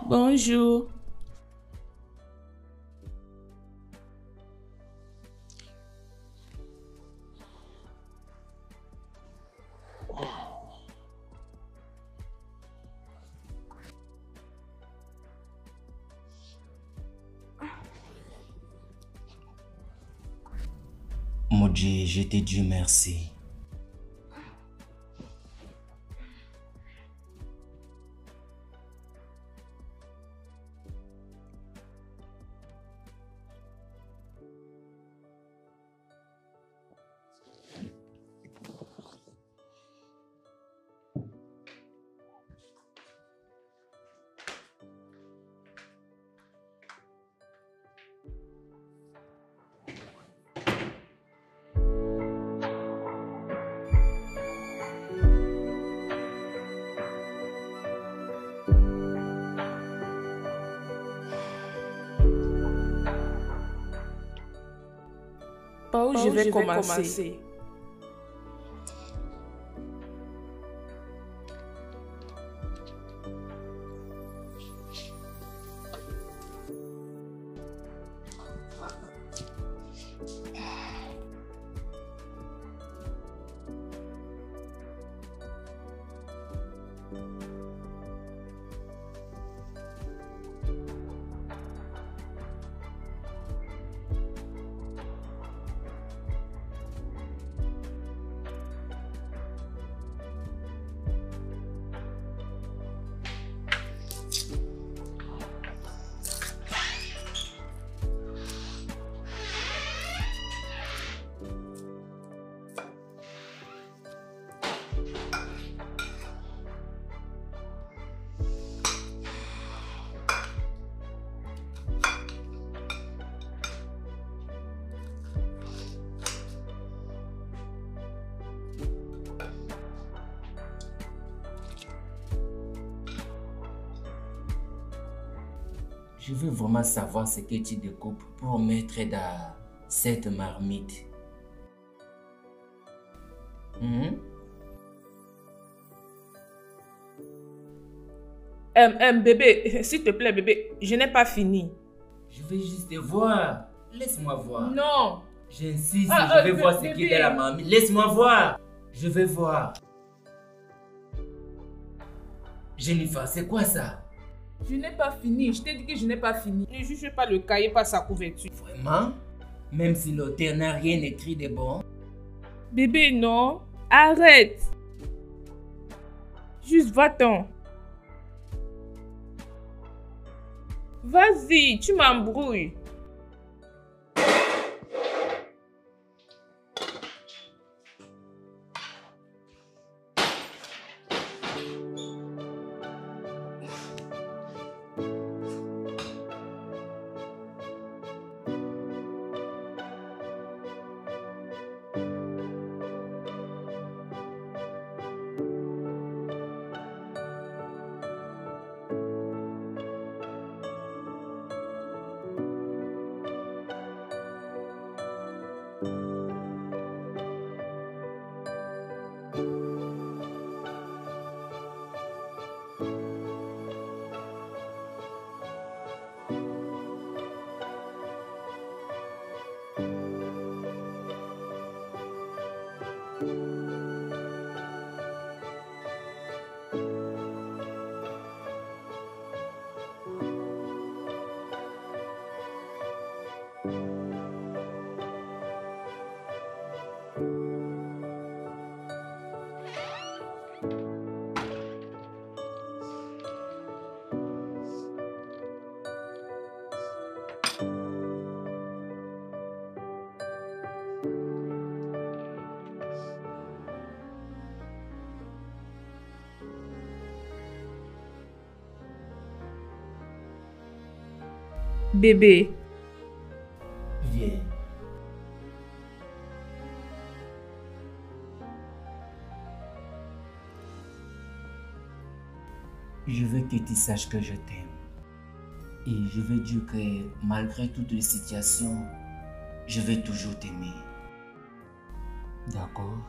Bonjour. Mon Dieu, je te dis merci. Par où je vais commencer? Je veux vraiment savoir ce que tu découpes pour mettre dans cette marmite. Bébé, s'il te plaît, bébé, je n'ai pas fini. Je veux juste voir. Laisse-moi voir. Non. J'insiste, je veux voir ce qui est dans la marmite. Laisse-moi voir. Je veux voir. Jennifer, c'est quoi ça? Je n'ai pas fini. Je t'ai dit que je n'ai pas fini. Ne juge pas le cahier par sa couverture. Vraiment? Même si l'auteur n'a rien écrit de bon? Bébé, non. Arrête. Juste va-t'en. Vas-y, tu m'embrouilles. Bébé. Viens. Je veux que tu saches que je t'aime. Et je veux dire que malgré toutes les situations, je vais toujours t'aimer. D'accord?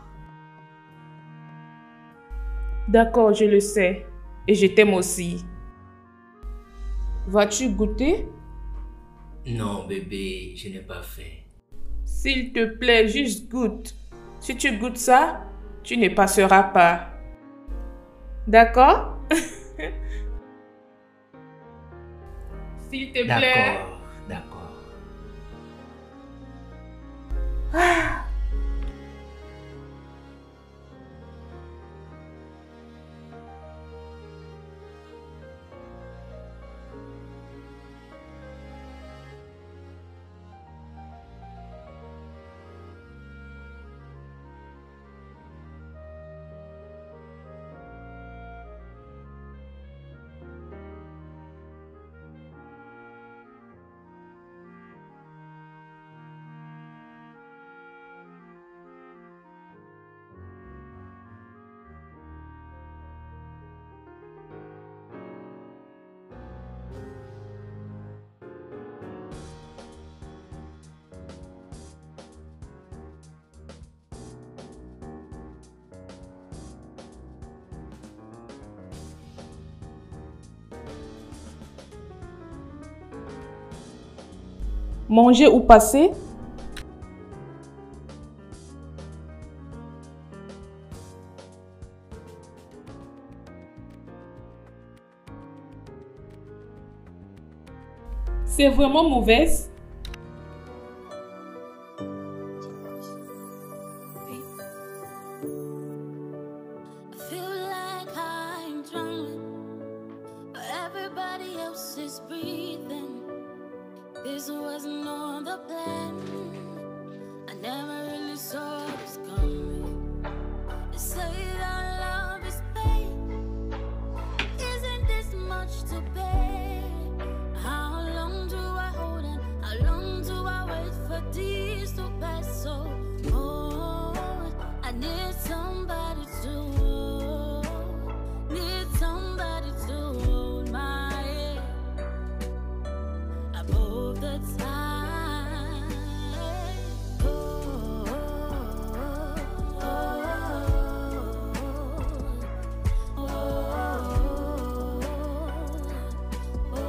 D'accord, je le sais. Et je t'aime aussi. Vas-tu goûter? Non, bébé, je n'ai pas faim. S'il te plaît, juste goûte. Si tu goûtes ça, tu ne passeras pas. D'accord? S'il te plaît. D'accord. Manger ou passer? C'est vraiment mauvaise? This wasn't on the plan. I never really saw this coming. They say that love is pain. Isn't this much to bear? How long do I hold on? How long do I wait for these to pass? So, oh, I need somebody to hold. Need somebody to hold my hand above the time. Oh, oh, oh, oh,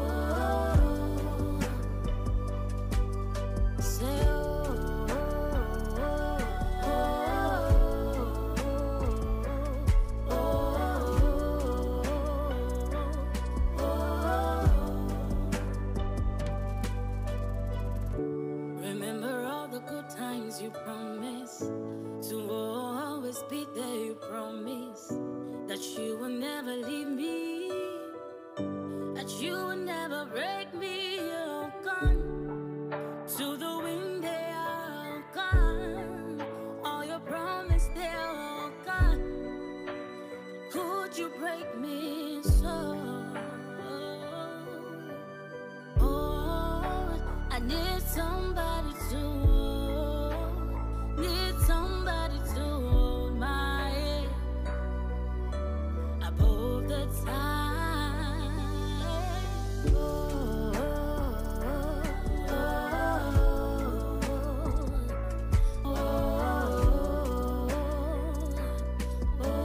say, remember all the good times you promised to always be there. You promised that you will never leave me, that you will never break me. You're gone to the wind, they are gone. All your promise, they are gone. Could you break me so? Oh, I need somebody to hold, need somebody to hold my hand above the time. Oh, oh, oh, oh,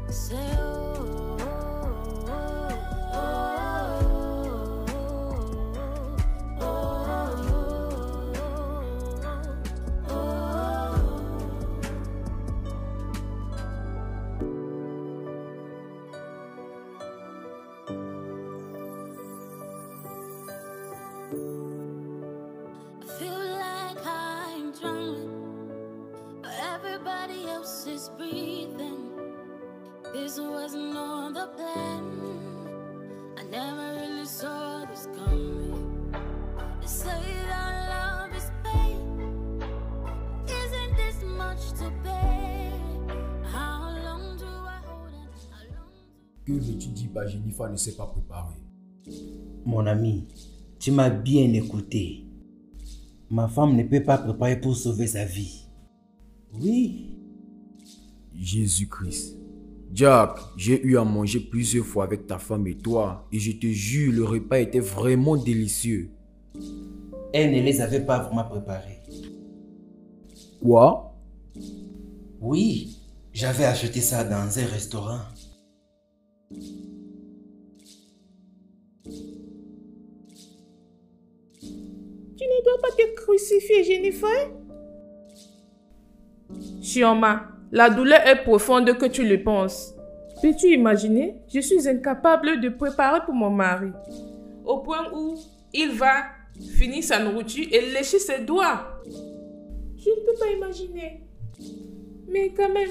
say, I feel like I'm drowning, but everybody else is breathing. This wasn't on the plan. I never really saw this coming. They say that love is pain. Isn't this much to bear? How long do I hold on? How long Que veux-tu dire, bah, Jennifer ne s'est pas préparée. Mon ami, tu m'as bien écouté. Ma femme ne peut pas préparer pour sauver sa vie. Oui. Jésus-Christ. Jack, j'ai eu à manger plusieurs fois avec ta femme et toi, et je te jure, le repas était vraiment délicieux. Elle ne les avait pas vraiment préparés. Quoi? Oui, j'avais acheté ça dans un restaurant. Tu ne dois pas te crucifier, Jennifer. Chioma, la douleur est profonde que tu le penses. Peux-tu imaginer? Je suis incapable de préparer pour mon mari. Au point où il va finir sa nourriture et lécher ses doigts. Je ne peux pas imaginer. Mais quand même,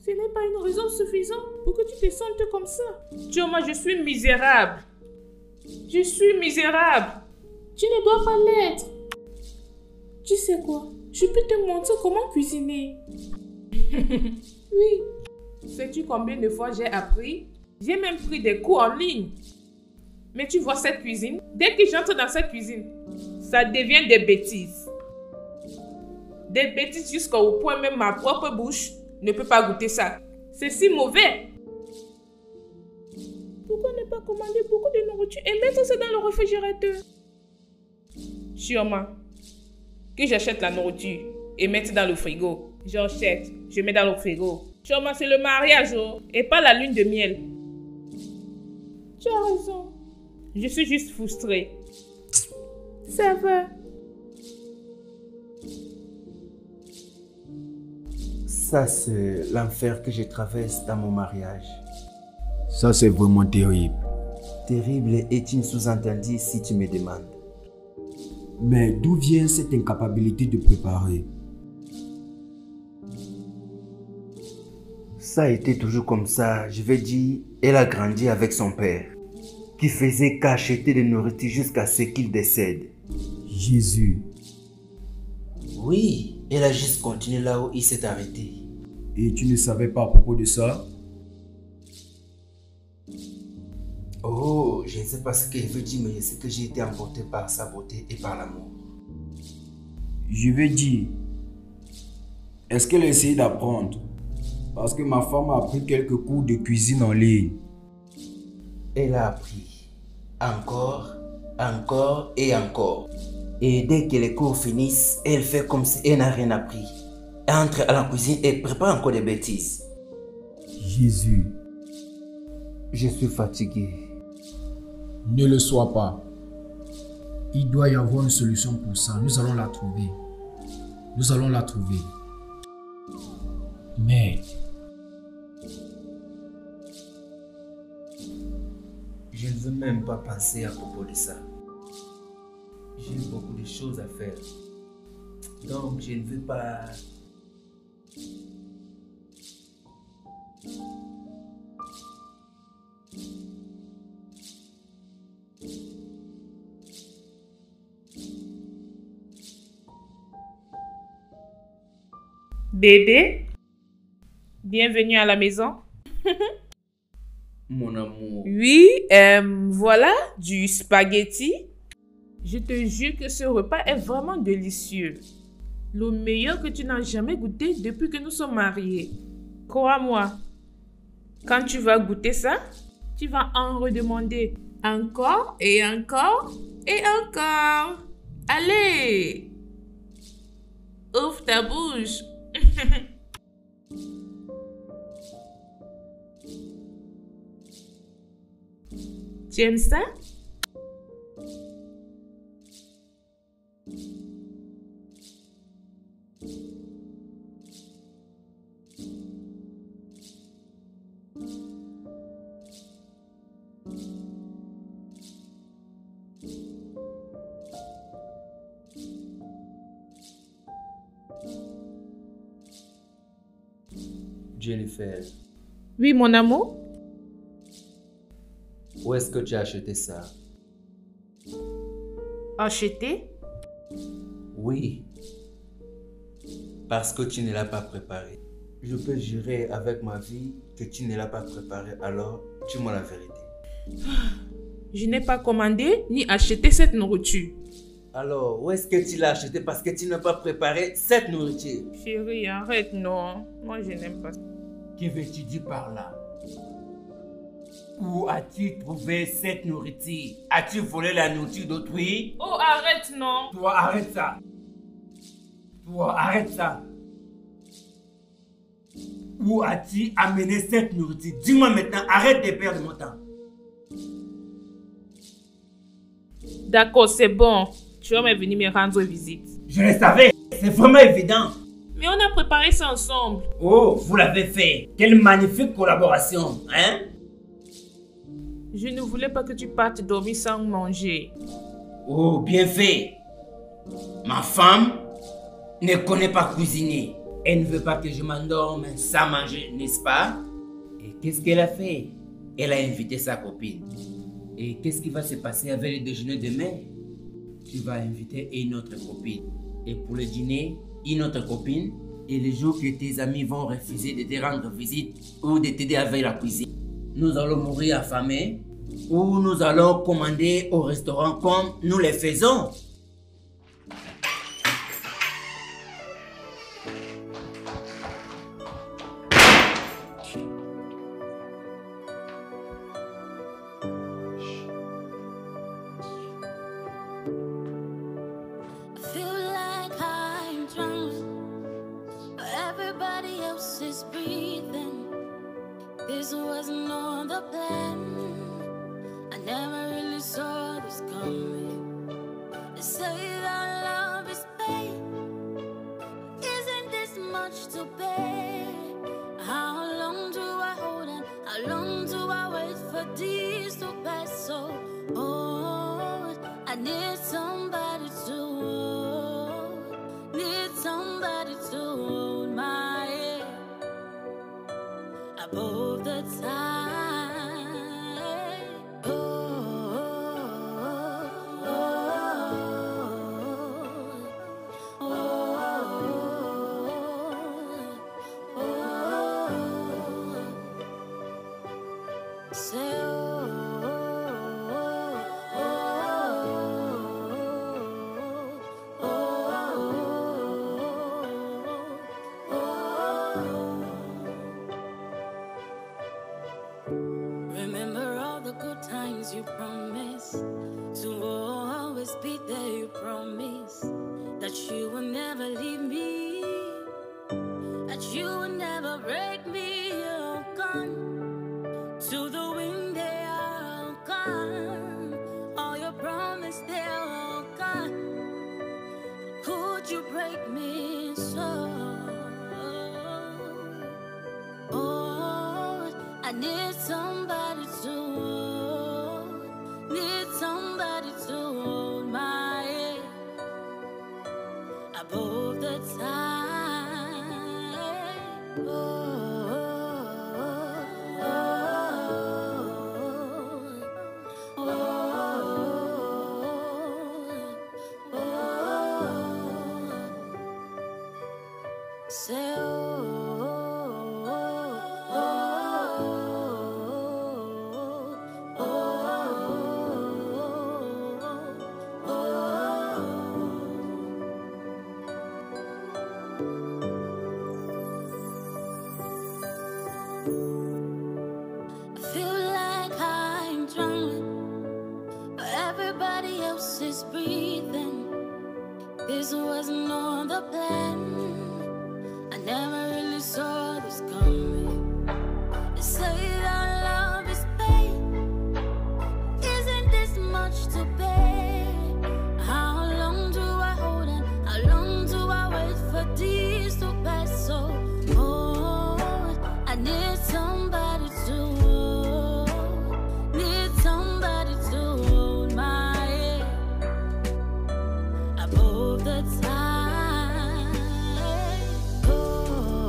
ce n'est pas une raison suffisante pour que tu te sentes comme ça. Chioma, je suis misérable. Je suis misérable. Tu ne dois pas l'être. Tu sais quoi? Je peux te montrer comment cuisiner. Oui. Sais-tu combien de fois j'ai appris? J'ai même pris des cours en ligne. Mais tu vois cette cuisine? Dès que j'entre dans cette cuisine, ça devient des bêtises. Des bêtises jusqu'au point même ma propre bouche ne peut pas goûter ça. C'est si mauvais. Pourquoi ne pas commander beaucoup de nourriture et mettre ça dans le réfrigérateur? Chioma, que j'achète la nourriture et mettre dans le frigo. J'achète, je mets dans le frigo. Chioma, c'est le mariage, oh, et pas la lune de miel. Tu as raison. Je suis juste frustrée. Ça va. Ça, c'est l'enfer que je traverse dans mon mariage. Ça, c'est vraiment terrible. Terrible est une sous-entendue si tu me demandes. Mais d'où vient cette incapacité de préparer? Ça a été toujours comme ça. Je vais dire, elle a grandi avec son père, qui faisait qu'acheter de nourriture jusqu'à ce qu'il décède. Jésus. Oui, elle a juste continué là où il s'est arrêté. Et tu ne savais pas à propos de ça? Oh, je ne sais pas ce qu'elle veut dire, mais je sais que j'ai été emporté par sa beauté et par l'amour. Je veux dire, est-ce qu'elle a essayé d'apprendre? Parce que ma femme a appris quelques cours de cuisine en ligne. Elle a appris. Encore, encore et encore. Et dès que les cours finissent, elle fait comme si elle n'a rien appris. Elle entre à la cuisine et prépare encore des bêtises. Jésus. Je suis fatigué. Ne le sois pas. Il doit y avoir une solution pour ça. Nous allons la trouver. Nous allons la trouver. Mais je ne veux même pas penser à propos de ça. J'ai beaucoup de choses à faire. Donc je ne veux pas... Bébé, bienvenue à la maison. Mon amour. Oui, voilà du spaghetti. Je te jure que ce repas est vraiment délicieux. Le meilleur que tu n'as jamais goûté depuis que nous sommes mariés. Crois-moi, quand tu vas goûter ça, tu vas en redemander encore et encore et encore. Allez, ouvre ta bouche. Tu aimes ça? Jennifer, Oui, mon amour. où est-ce que tu as acheté ça? Acheter? Oui. Parce que tu ne l'as pas préparé. Je peux jurer avec ma vie que tu ne l'as pas préparé, alors dis-moi la vérité. Je n'ai pas commandé ni acheté cette nourriture. Alors, où est-ce que tu l'as acheté parce que tu n'as pas préparé cette nourriture? Chérie, arrête, non. Moi, je n'aime pas ça. Que veux-tu dire par là? Où as-tu trouvé cette nourriture? As-tu volé la nourriture d'autrui? Oh, arrête, non. Toi, arrête ça. Toi, arrête ça. Où as-tu amené cette nourriture? Dis-moi maintenant, arrête de perdre mon temps. D'accord, c'est bon. Tu vas venir me rendre visite. Je le savais, c'est vraiment évident. Mais on a préparé ça ensemble. Oh, vous l'avez fait. Quelle magnifique collaboration, hein? Je ne voulais pas que tu partes dormir sans manger. Oh, bien fait. Ma femme ne connaît pas cuisiner. Elle ne veut pas que je m'endorme sans manger, n'est-ce pas? Et qu'est-ce qu'elle a fait? Elle a invité sa copine. Et qu'est-ce qui va se passer avec le déjeuner demain? Tu vas inviter une autre copine. Et pour le dîner, une autre copine. Et le jour que tes amis vont refuser de te rendre visite ou de t'aider avec la cuisine, nous allons mourir affamés ou nous allons commander au restaurant comme nous le faisons. I feel like I'm drunk, but everybody else is breathing. This wasn't on the plan. I never really saw this coming. They say that love is pain. Isn't this much to bear? How long do I hold on? How long do I wait for these to pass? So, oh, I need somebody to hold. Need somebody to hold my hand above the tide. Oh, oh, oh, oh, oh. Say, remember all the good times you promised to always be there. You promised that you will never leave me, that you will never break me. You're gone to the wind, they are gone. All your promise, they are gone. Could you break me so? Oh, I need somebody to hold, need somebody to hold my head above the tide. Oh, oh, oh, oh. Say, I feel like I'm drunk, but everybody else is breathing. This wasn't on the plan. I never really saw this coming. They say that love is pain. Isn't this much to bear? How long do I hold on? How long do I wait for these to pass? So, oh, I need somebody to hold. Need somebody to hold my head above the tide. Oh,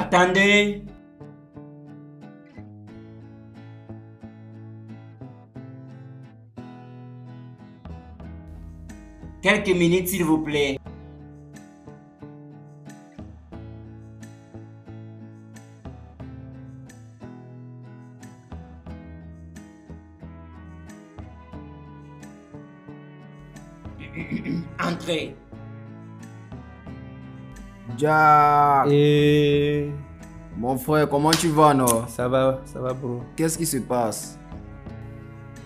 Attendez. Quelques minutes, s'il vous plaît. Entrez. Jack, Et mon frère, comment tu vas, non? ça va, bro. Qu'est-ce qui se passe?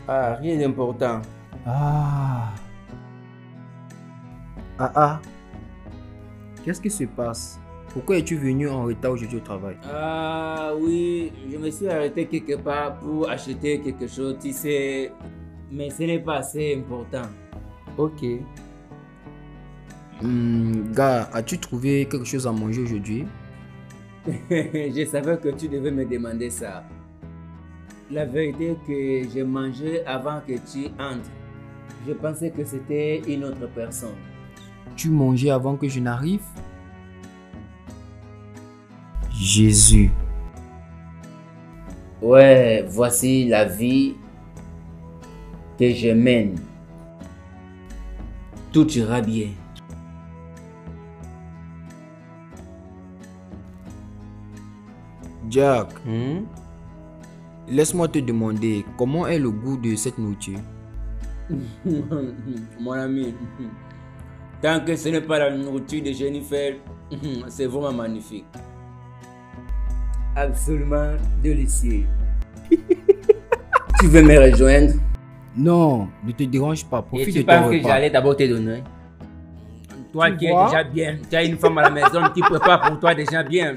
Ah, rien d'important. Ah. Ah. Qu'est-ce qui se passe? Pourquoi es-tu venu en retard aujourd'hui au travail? Ah oui, je me suis arrêté quelque part pour acheter quelque chose, tu sais, mais ce n'est pas assez important. Ok. Gars, as-tu trouvé quelque chose à manger aujourd'hui? Je savais que tu devais me demander ça. La vérité est que j'ai mangé avant que tu entres. Je pensais que c'était une autre personne. Tu mangeais avant que je n'arrive? Jésus. Ouais, voici la vie que je mène. Tout ira bien. Jack, laisse-moi te demander comment est le goût de cette nourriture? Mon ami, tant que ce n'est pas la nourriture de Jennifer, c'est vraiment magnifique. Absolument délicieux. Tu veux me rejoindre? Non, ne te dérange pas, Et profite tu de ton penses que repas. j'allais d'abord te donner? Toi Tu qui es vois? déjà bien, tu as une femme à la maison qui prépare pour toi déjà bien.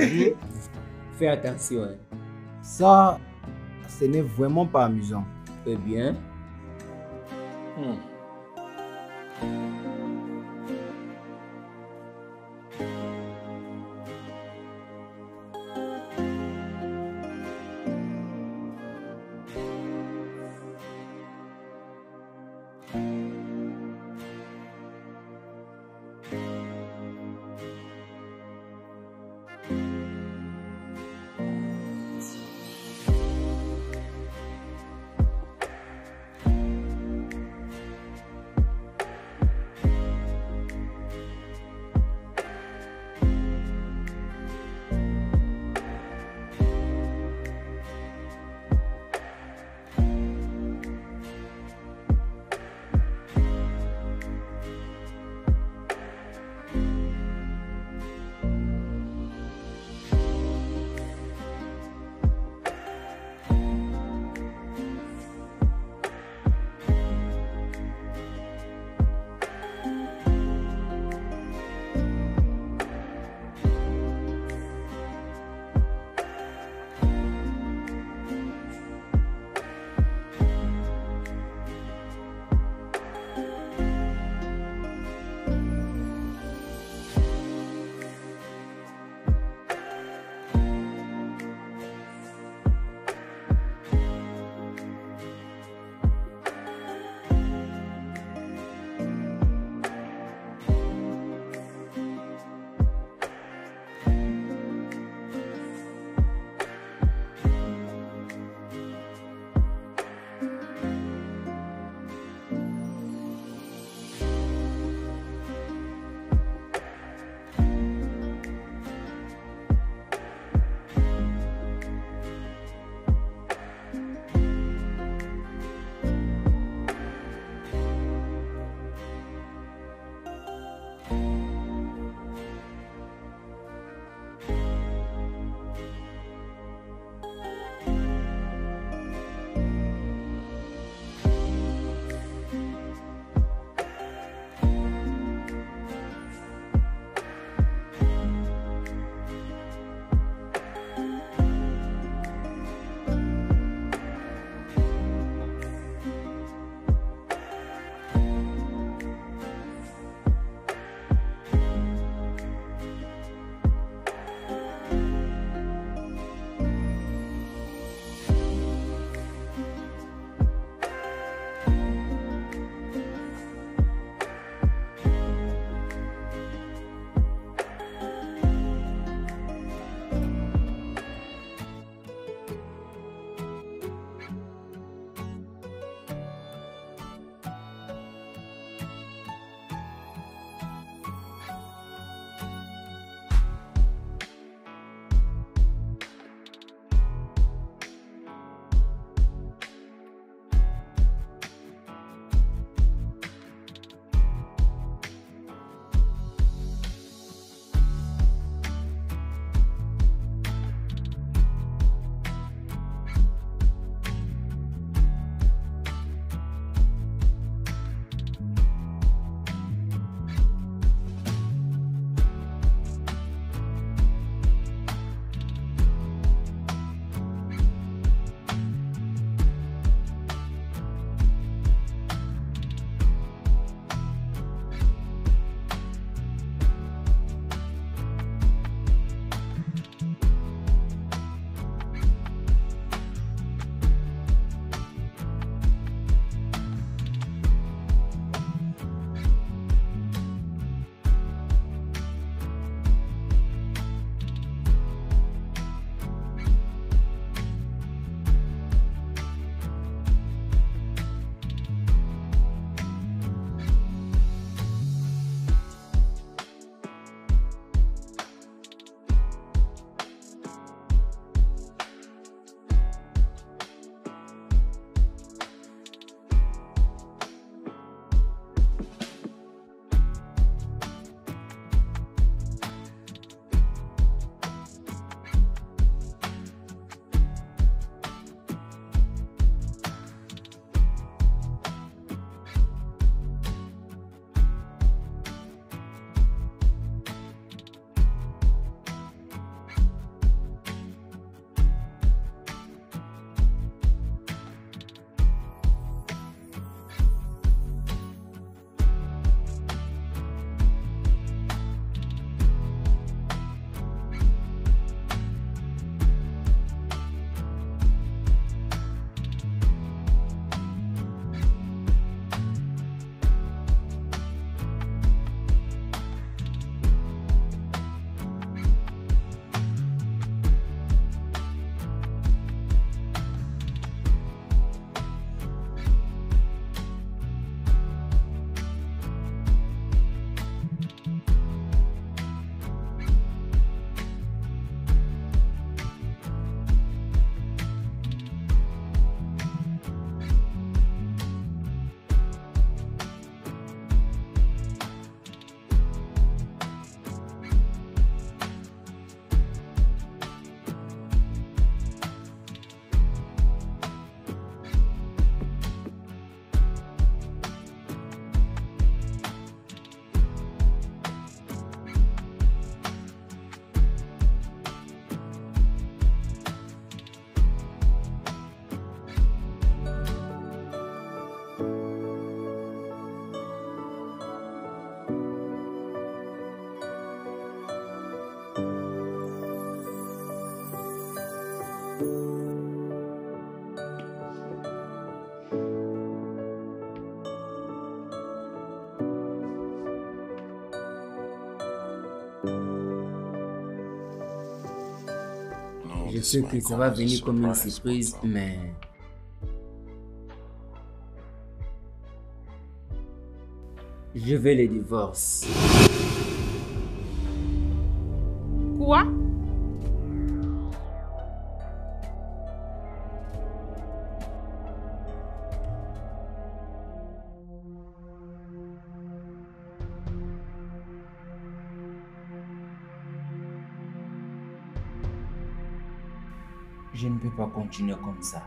Fais attention. Ça, ce n'est vraiment pas amusant. Eh bien. Je sais que ça va venir comme une surprise, mais... Je veux le divorce. Quoi? Je ne peux pas continuer comme ça.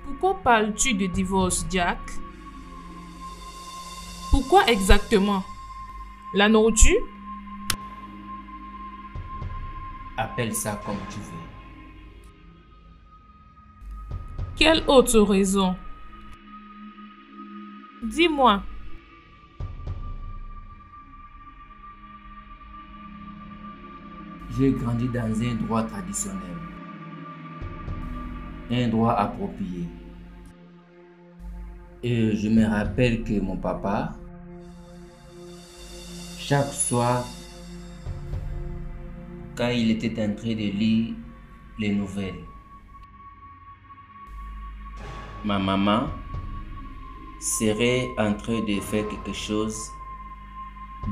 Pourquoi parles-tu de divorce, Jack? Pourquoi exactement? La nourriture? Appelle ça comme tu veux. Quelle autre raison? Dis-moi. J'ai grandi dans un droit traditionnel. Un droit approprié. Et je me rappelle que mon papa, chaque soir, quand il était en train de lire les nouvelles, ma maman serait en train de faire quelque chose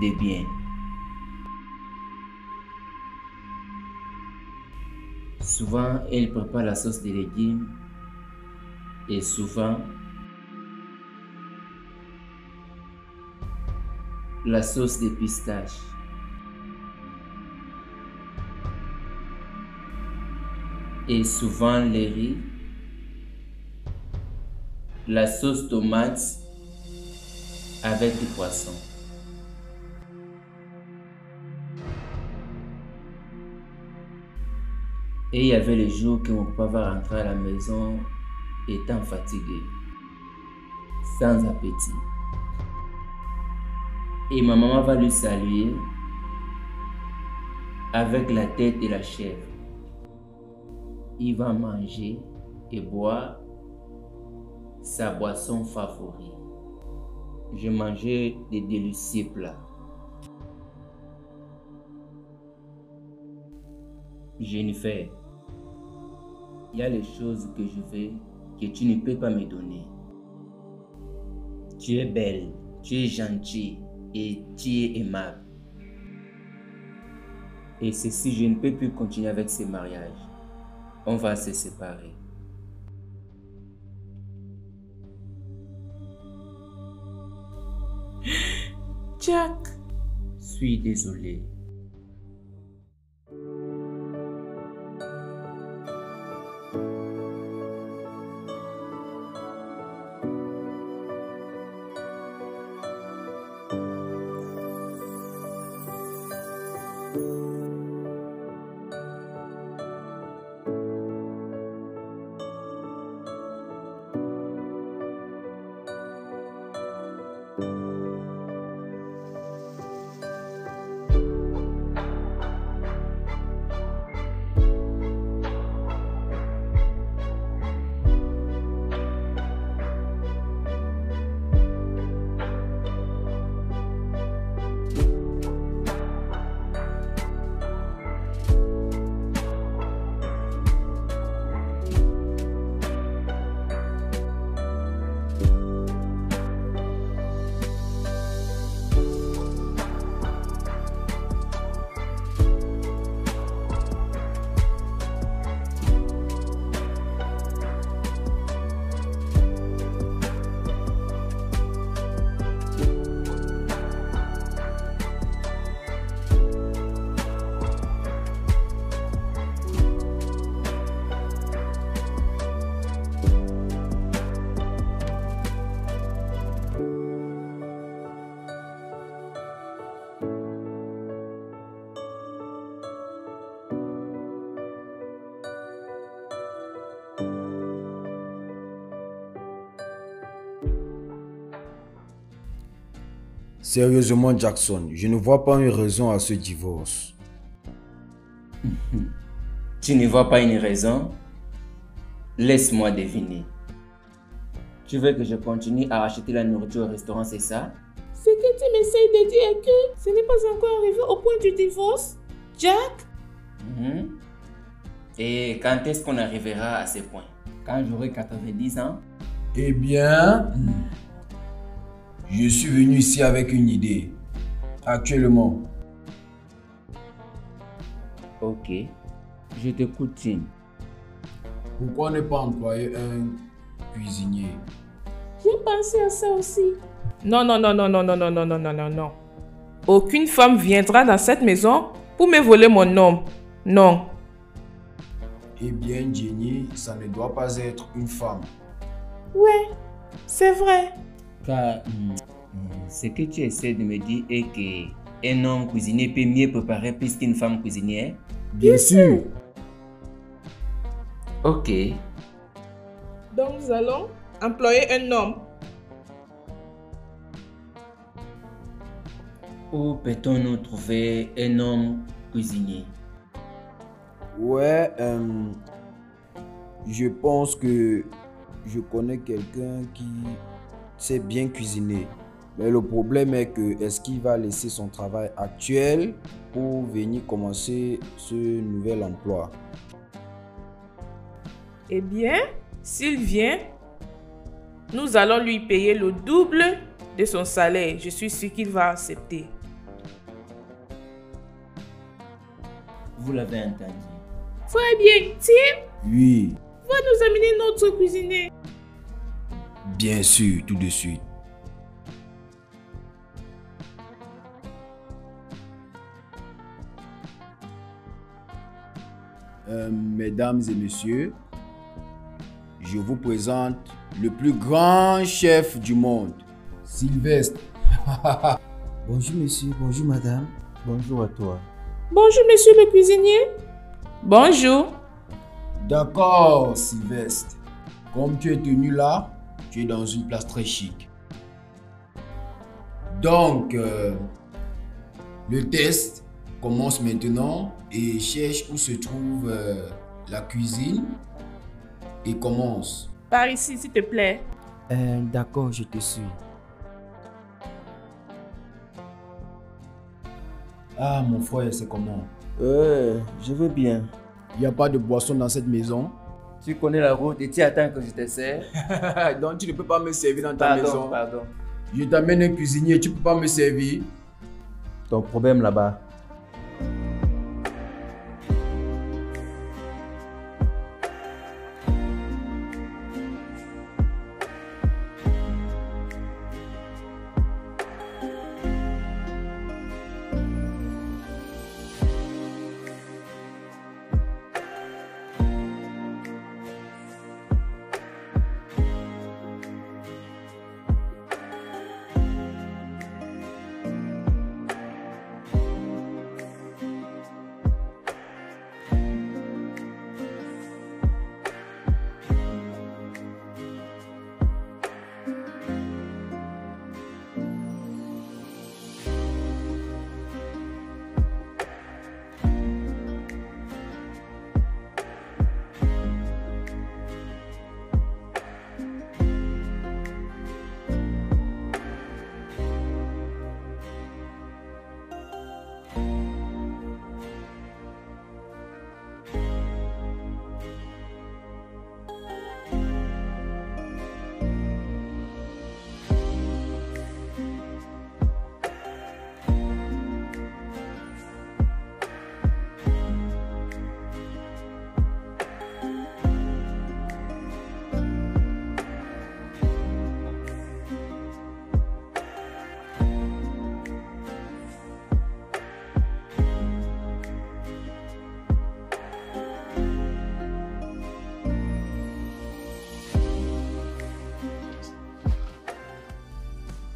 de bien. Souvent, elle prépare la sauce de légumes et souvent, la sauce de pistache. Et souvent, les riz, la sauce tomate avec du poisson. Et il y avait les jours que mon papa va rentrer à la maison étant fatigué, sans appétit. Et ma maman va lui saluer avec la tête de la chèvre. Il va manger et boire sa boisson favorite. Je mangeais des délicieux plats. Jennifer, il y a les choses que je veux que tu ne peux pas me donner. Tu es belle, tu es gentille et tu es aimable. Et ceci, je ne peux plus continuer avec ce mariage. On va se séparer. Jack. Suis désolé. Sérieusement, Jackson, je ne vois pas une raison à ce divorce. Tu ne vois pas une raison? Laisse-moi deviner. Tu veux que je continue à acheter la nourriture au restaurant, c'est ça? Ce que tu m'essayes de dire est que ce n'est pas encore arrivé au point du divorce, Jack? Et quand est-ce qu'on arrivera à ce point? Quand j'aurai 90 ans? Eh bien, je suis venu ici avec une idée. Actuellement. Ok, je t'écoute, Tim. Pourquoi ne pas employer un cuisinier? J'ai pensé à ça aussi. Non, non, non, non, non, non, non, non, non, non, non, non. Aucune femme viendra dans cette maison pour me voler mon homme. Non. Eh bien, Jenny, ça ne doit pas être une femme. Ouais, c'est vrai. Car ce que tu essaies de me dire est qu'un homme cuisinier peut mieux préparer plus qu'une femme cuisinière? Bien sûr. Ok. Donc nous allons employer un homme. Où peut-on nous trouver un homme cuisinier? Ouais, je pense que je connais quelqu'un qui sait bien cuisiner. Mais le problème est que est-ce qu'il va laisser son travail actuel pour venir commencer ce nouvel emploi? Eh bien, s'il vient, nous allons lui payer le double de son salaire. Je suis sûr qu'il va accepter. Vous l'avez entendu. Très bien, Tim, Oui, va nous amener notre cuisinier. bien sûr, tout de suite. Mesdames et messieurs, je vous présente le plus grand chef du monde, Sylvestre. Bonjour monsieur, bonjour madame. Bonjour à toi. Bonjour, monsieur le cuisinier. Bonjour. D'accord, Sylvestre. Comme tu es tenu là, tu es dans une place très chic. Donc, le test commence maintenant et cherche où se trouve la cuisine et commence. Par ici, s'il te plaît. D'accord, je te suis. Ah, mon frère, c'est comment? Je veux bien. Il n'y a pas de boisson dans cette maison? Tu connais la route et tu attends que je te sers. Donc, tu ne peux pas me servir dans ta maison. Pardon. Je t'amène un cuisinier, tu ne peux pas me servir. Ton problème là-bas.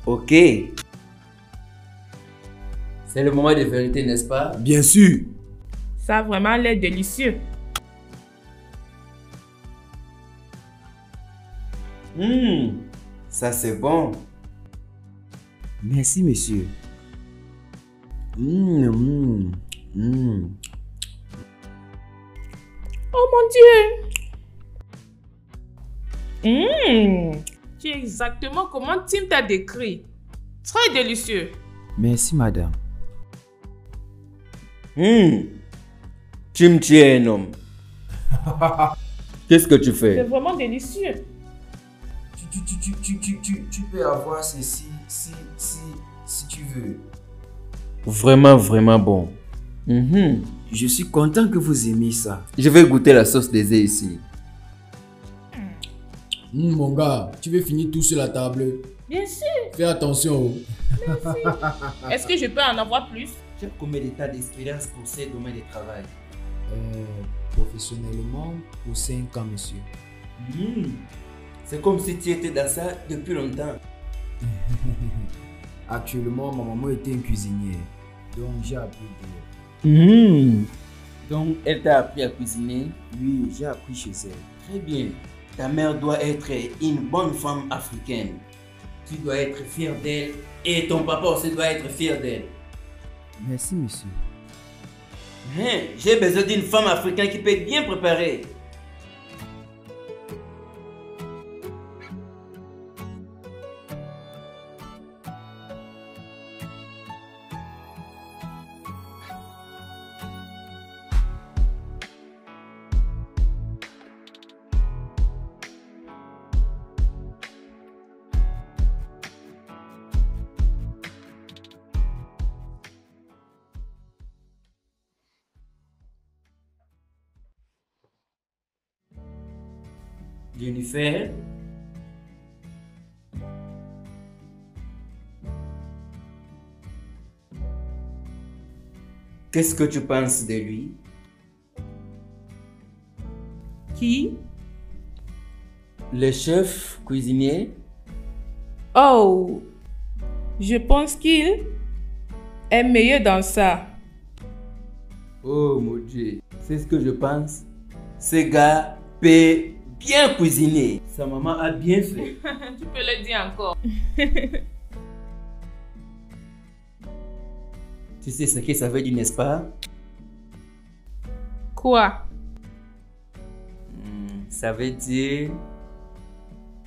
Ok. C'est le moment de vérité, n'est-ce pas? Bien sûr. Ça a vraiment l'air délicieux. Ça c'est bon. Merci monsieur. Oh mon Dieu. Tu es exactement comment Tim t'a décrit. Très délicieux. Merci madame. Tim, tu es un homme. Qu'est-ce que tu C'est fais? vraiment délicieux. Tu peux avoir ceci si tu veux. Vraiment, vraiment bon. Je suis content que vous aimiez ça. Je vais goûter la sauce des œufs ici. Mon gars, tu veux finir tout sur la table? Bien sûr. Fais attention. Est-ce que je peux en avoir plus? Tu as combien d'états d'expérience pour ces domaines de travail? Professionnellement, pour 5 ans, monsieur. C'est comme si tu étais dans ça depuis longtemps. Actuellement, ma maman était une cuisinière. Donc j'ai appris de... Donc, elle t'a appris à cuisiner. Oui, j'ai appris chez elle. Très bien. Ta mère doit être une bonne femme africaine. Tu dois être fier d'elle et ton papa aussi doit être fier d'elle. Merci, monsieur. J'ai besoin d'une femme africaine qui peut être bien préparée. Jennifer, qu'est-ce que tu penses de lui? Qui? Le chef cuisinier? Oh, je pense qu'il est meilleur dans ça. Oh mon Dieu, c'est ce que je pense. Ce gars peut bien cuisiner. Sa maman a bien fait. Tu peux le dire encore. Tu sais ce que ça veut dire, n'est-ce pas? Quoi? Ça veut dire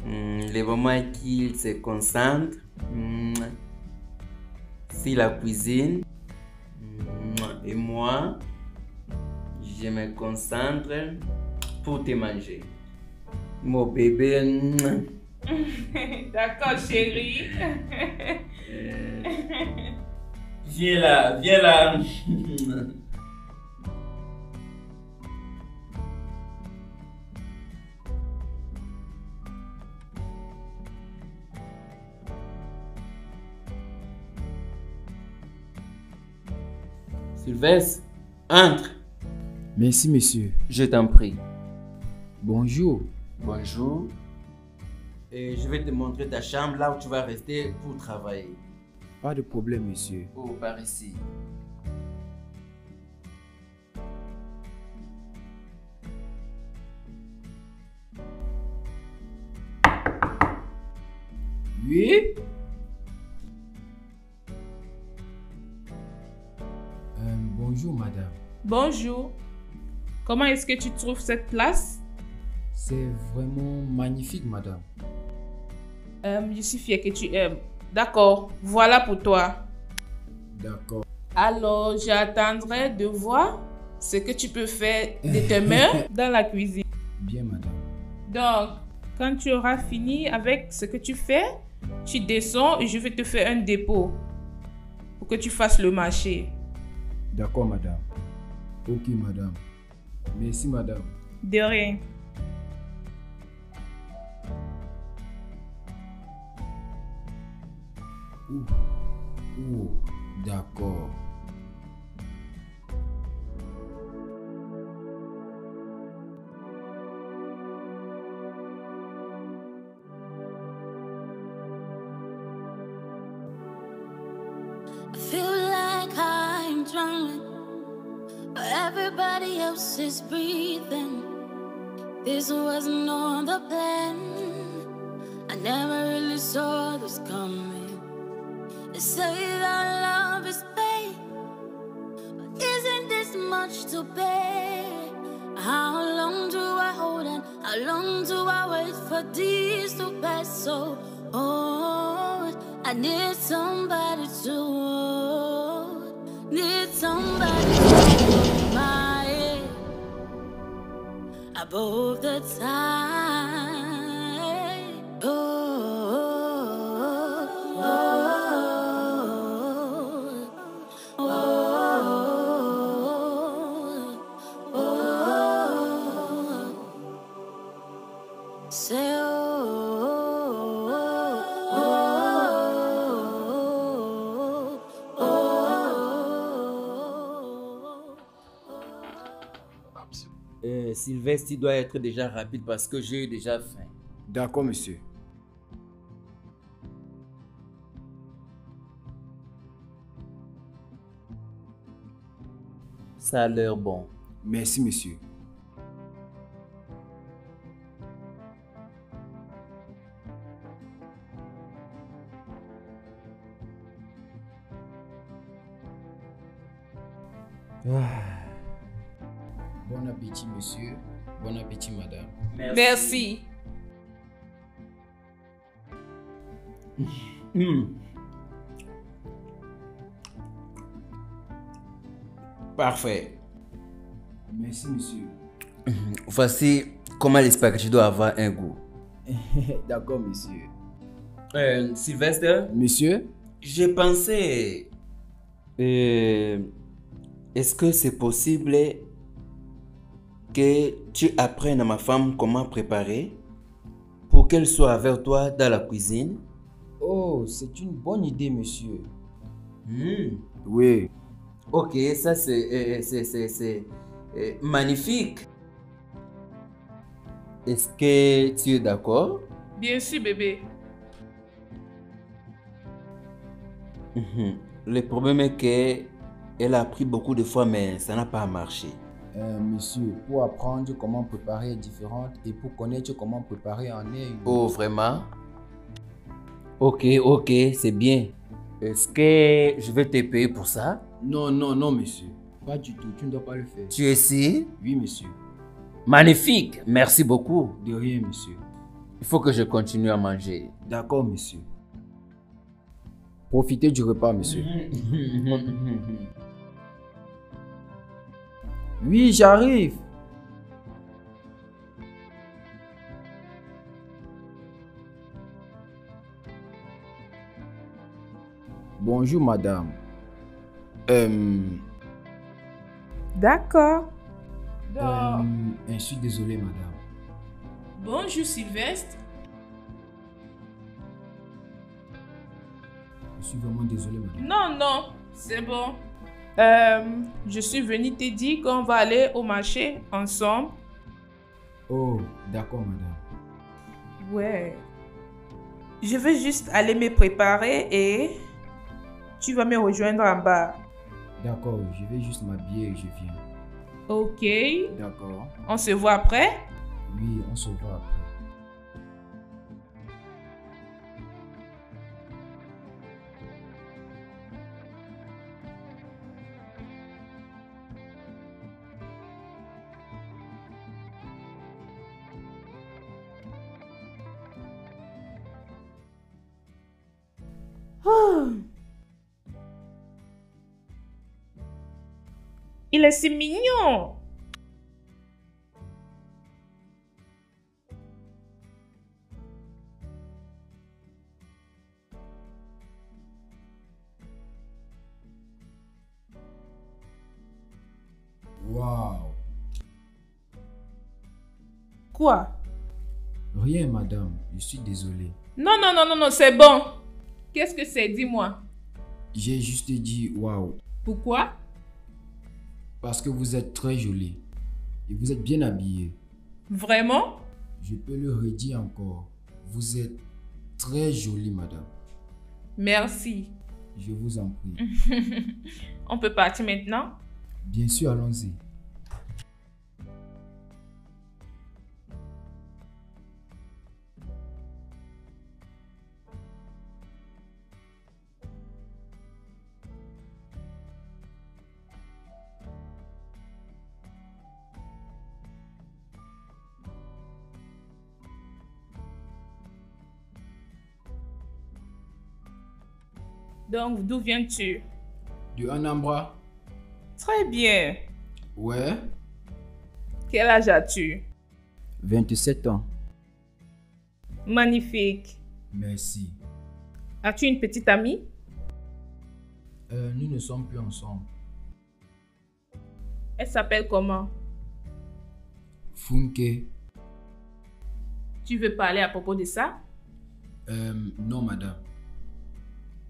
le moment qu'il se concentre sur la cuisine. Et moi, je me concentre pour te manger. Mon bébé. D'accord, chérie. Viens là, viens là. Sylvestre, entre. Merci, monsieur. Je t'en prie. Bonjour. Bonjour. Et je vais te montrer ta chambre là où tu vas rester pour travailler. Pas de problème, monsieur. Oh, par ici. Oui? Bonjour, madame. Bonjour. Comment est-ce que tu trouves cette place? C'est vraiment magnifique, madame. Je suis fière que tu aimes. D'accord, voilà pour toi. D'accord. Alors, j'attendrai de voir ce que tu peux faire de tes mains dans la cuisine. Bien, madame. Donc, quand tu auras fini avec ce que tu fais, tu descends et je vais te faire un dépôt pour que tu fasses le marché. D'accord, madame. Ok, madame. Merci, madame. De rien. Oh, d'accord. I feel like I'm drowning, but everybody else is breathing. This wasn't on the plan. I never really saw this coming. They say that love is pain, but isn't this much to bear? How long do I hold on? How long do I wait for these to pass? So, I need somebody to hold, need somebody to hold my hand. above the tide. Oh, oh, oh, oh, oh. Say Sylvestre, il doit être déjà rapide parce que j'ai déjà faim. D'accord, monsieur. Ça a l'air bon. Merci, monsieur. Bon appétit, monsieur. Bon appétit, madame. Merci. Parfait. Merci, monsieur. Voici comment les spaghettis doivent avoir un goût. D'accord, monsieur. Sylvestre, Monsieur? j'ai pensé... est-ce que c'est possible que tu apprennes à ma femme comment préparer pour qu'elle soit avec toi dans la cuisine? Oh, c'est une bonne idée, monsieur. Oui, Ok, ça c'est magnifique. Est-ce que tu es d'accord? Bien sûr, bébé. Le problème est que elle a appris beaucoup de fois, mais ça n'a pas marché. Monsieur, pour apprendre comment préparer est différente et pour connaître comment préparer en est une... Oh, vraiment? Ok, c'est bien. Est-ce que je vais te payer pour ça? Non, non, non, monsieur. Pas du tout, tu ne dois pas le faire. Tu es sûr? Oui, monsieur. Magnifique, merci beaucoup. De rien, monsieur. Il faut que je continue à manger. D'accord, monsieur. Profitez du repas, monsieur. Oui, j'arrive. Bonjour, madame. D'accord. Je suis désolé, madame. Bonjour, Sylvestre. Je suis vraiment désolé, madame. Non, non, c'est bon. Je suis venue te dire qu'on va aller au marché ensemble. Oh, d'accord, madame. Ouais. Je vais juste aller me préparer et tu vas me rejoindre en bas. D'accord, je vais juste m'habiller et je viens. Ok. D'accord. On se voit après. Oui, on se voit après. Il est si mignon. Waouh. Quoi? Rien, madame. Je suis désolé. Non, non, non, non, non, c'est bon. Qu'est-ce que c'est? Dis-moi. J'ai juste dit waouh. Pourquoi? Parce que vous êtes très jolie. Et vous êtes bien habillée. Vraiment? Je peux le redire encore. Vous êtes très jolie, madame. Merci. Je vous en prie. On peut partir maintenant? Bien sûr, allons-y. Donc, d'où viens-tu? De Anambra? Très bien. Ouais. Quel âge as-tu? 27 ans. Magnifique. Merci. As-tu une petite amie? Nous ne sommes plus ensemble. Elle s'appelle comment? Funke. Tu veux parler à propos de ça? Non, madame.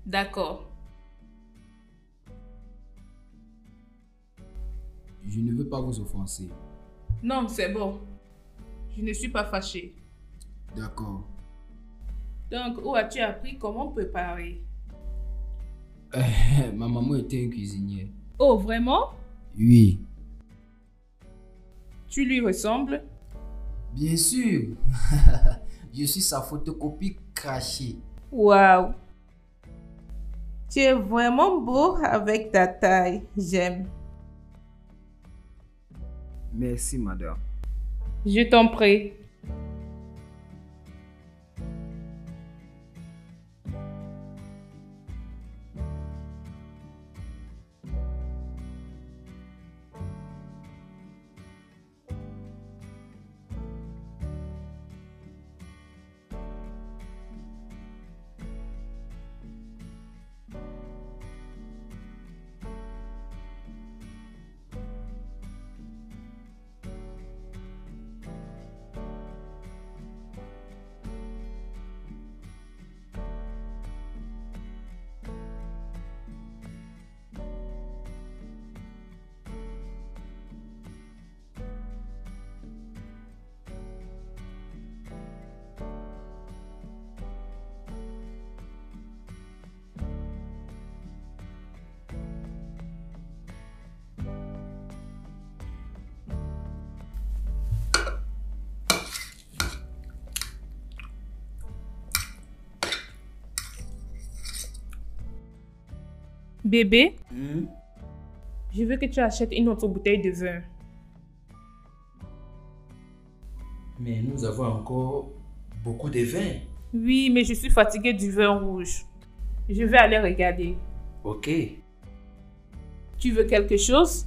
D'accord. Je ne veux pas vous offenser. Non, c'est bon. Je ne suis pas fâchée. D'accord. Donc, où as-tu appris comment préparer? Ma maman était une cuisinière. Oh, vraiment? Oui. Tu lui ressembles? Bien sûr. Je suis sa photocopie crachée. Waouh! Tu es vraiment beau avec ta taille. J'aime. Merci, madame. Je t'en prie. Bébé, je veux que tu achètes une autre bouteille de vin. Mais nous avons encore beaucoup de vin. Oui, mais je suis fatiguée du vin rouge. Je vais aller regarder. Ok. Tu veux quelque chose?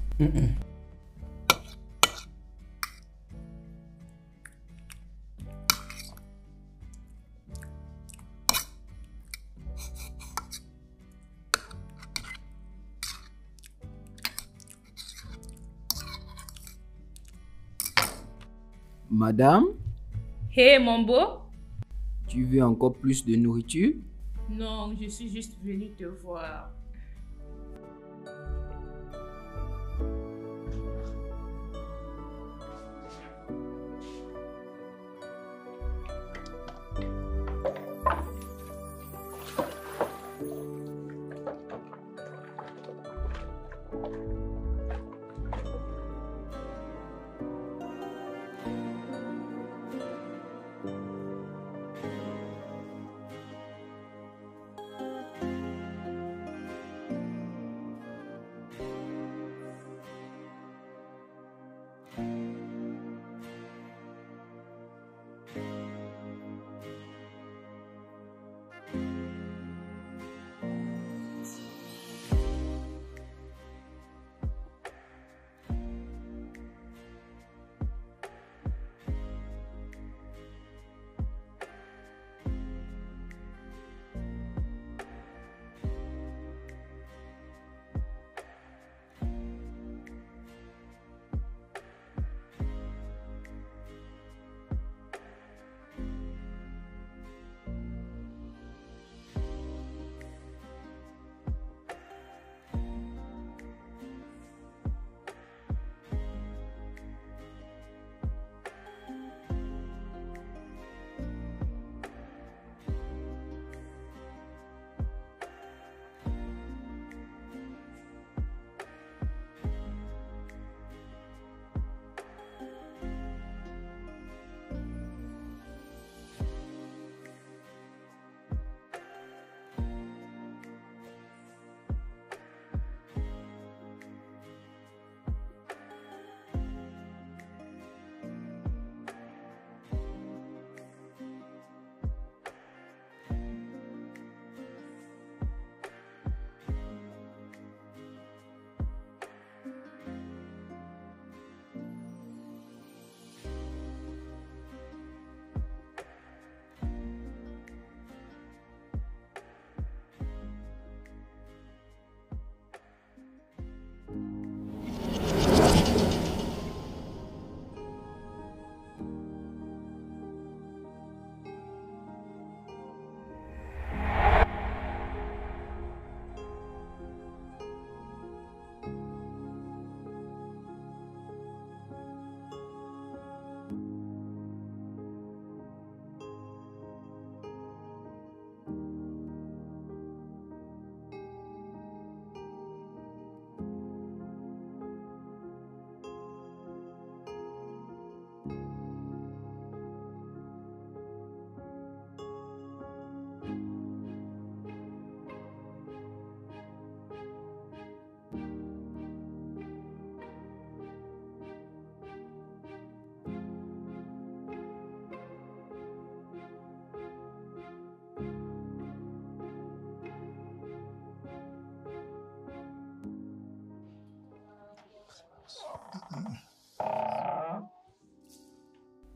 Madame, Hé, mon beau? tu veux encore plus de nourriture? Non, je suis juste venue te voir.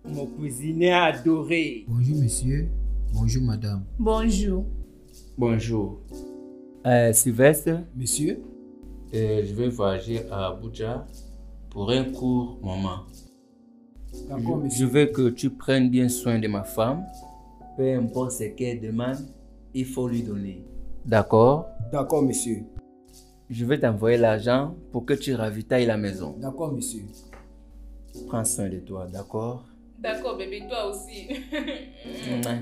Mon cuisinier adoré. Bonjour monsieur, bonjour madame. Bonjour. Bonjour. Sylvestre, Monsieur, je vais voyager à Abuja pour un court moment. d'accord Je monsieur. veux que tu prennes bien soin de ma femme. Peu importe ce qu'elle demande, il faut lui donner. D'accord? D'accord monsieur. Je vais t'envoyer l'argent pour que tu ravitailles la maison. D'accord monsieur. Prends soin de toi, d'accord? D'accord, bébé, toi aussi. Mouah.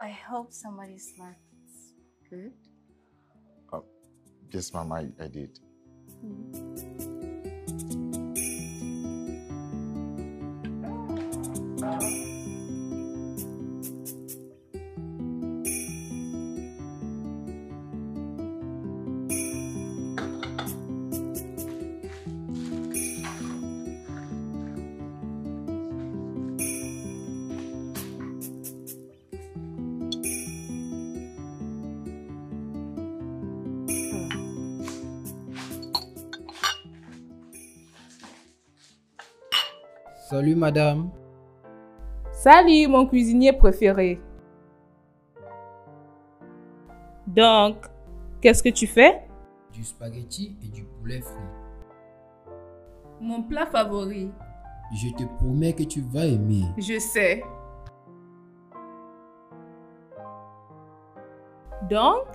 I hope somebody smarts. Good. Yes, ma'am, I did. Salut madame. Salut, mon cuisinier préféré. Donc, qu'est-ce que tu fais? Du spaghetti et du poulet frit. Mon plat favori. Je te promets que tu vas aimer. Je sais. Donc,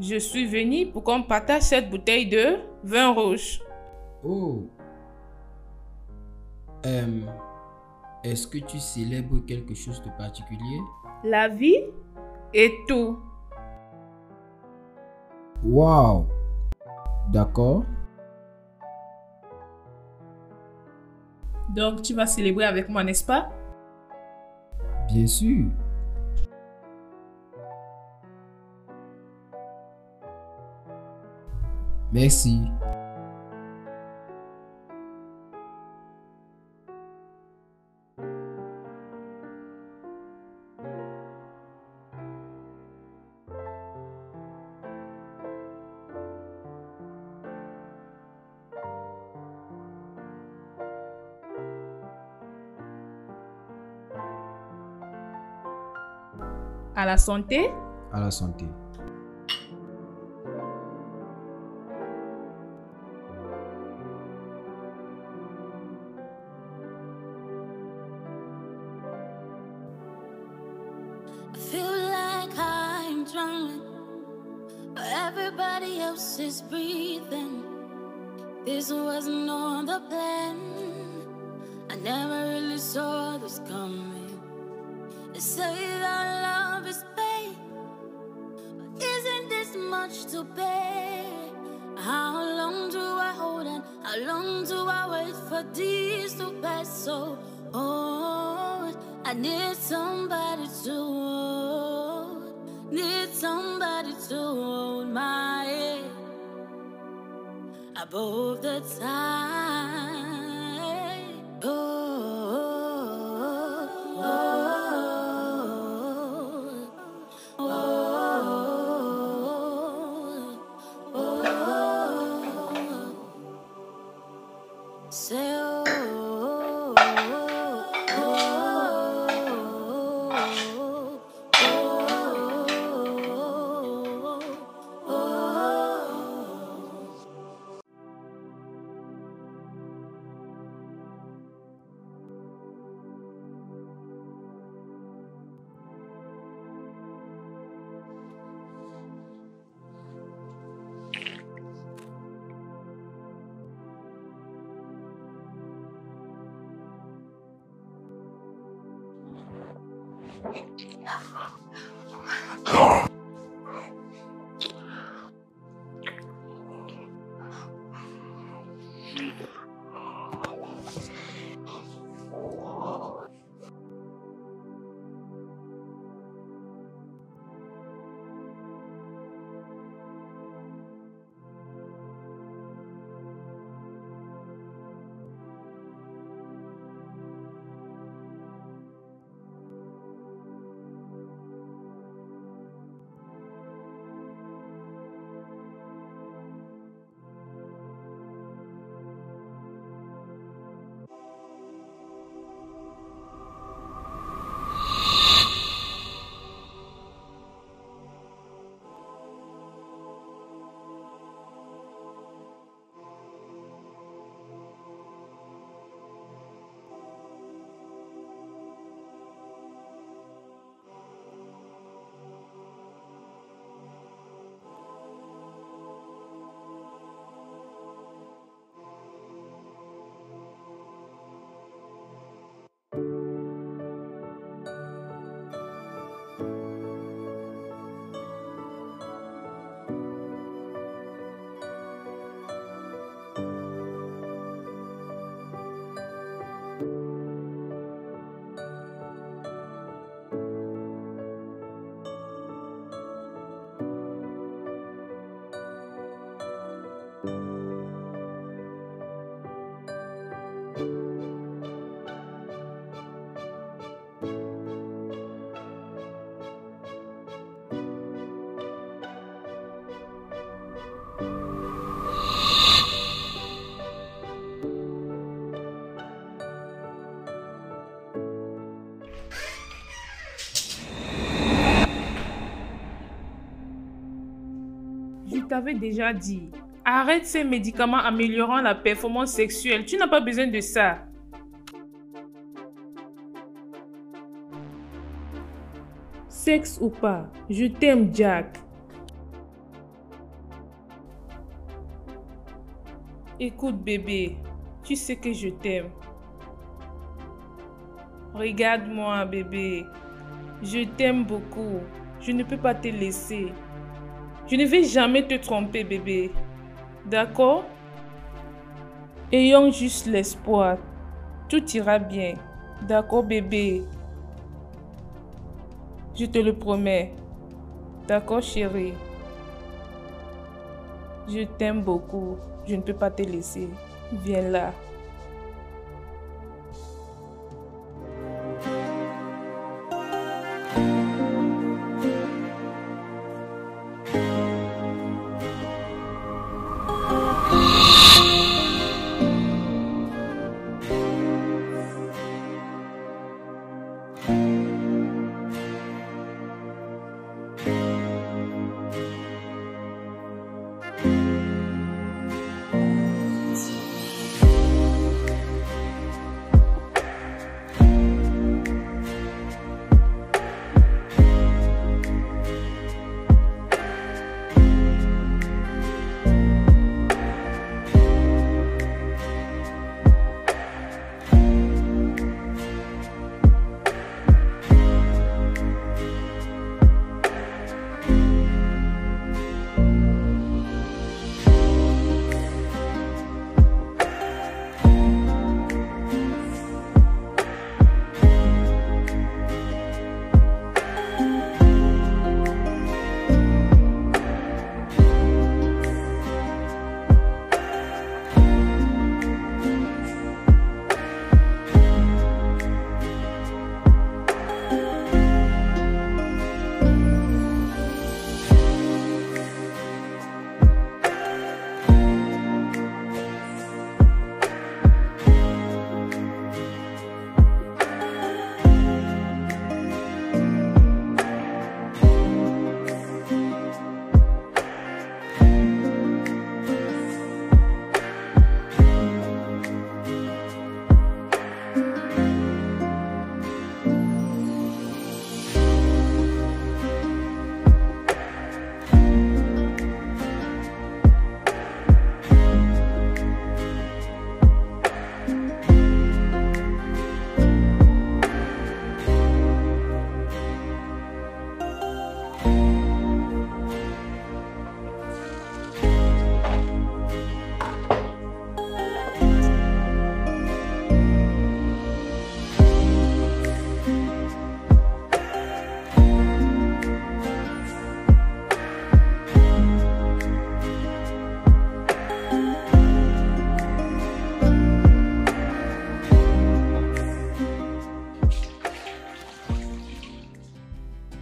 je suis venue pour qu'on partage cette bouteille de vin rouge. Oh. Est-ce que tu célèbres quelque chose de particulier? La vie et tout. Wow. D'accord. Donc, tu vas célébrer avec moi, n'est-ce pas? Bien sûr. Merci. À la santé. À la santé. I feel like I'm drowning, but everybody else is breathing. This wasn't on the plan. I never really saw this coming. They say that love is pain, but isn't this much to bear? How long do I hold on? How long do I wait for these to pass? So hold, I need somebody to hold, need somebody to hold my head above the tide. Je t'avais déjà dit, arrête ces médicaments améliorant la performance sexuelle. Tu n'as pas besoin de ça. Sexe ou pas, je t'aime, Jack. Écoute, bébé, tu sais que je t'aime. Regarde-moi, bébé. Je t'aime beaucoup. Je ne peux pas te laisser. Je ne vais jamais te tromper, bébé. D'accord? Ayons juste l'espoir. Tout ira bien. D'accord, bébé? Je te le promets. D'accord, chérie? Je t'aime beaucoup. Je ne peux pas te laisser. Viens là.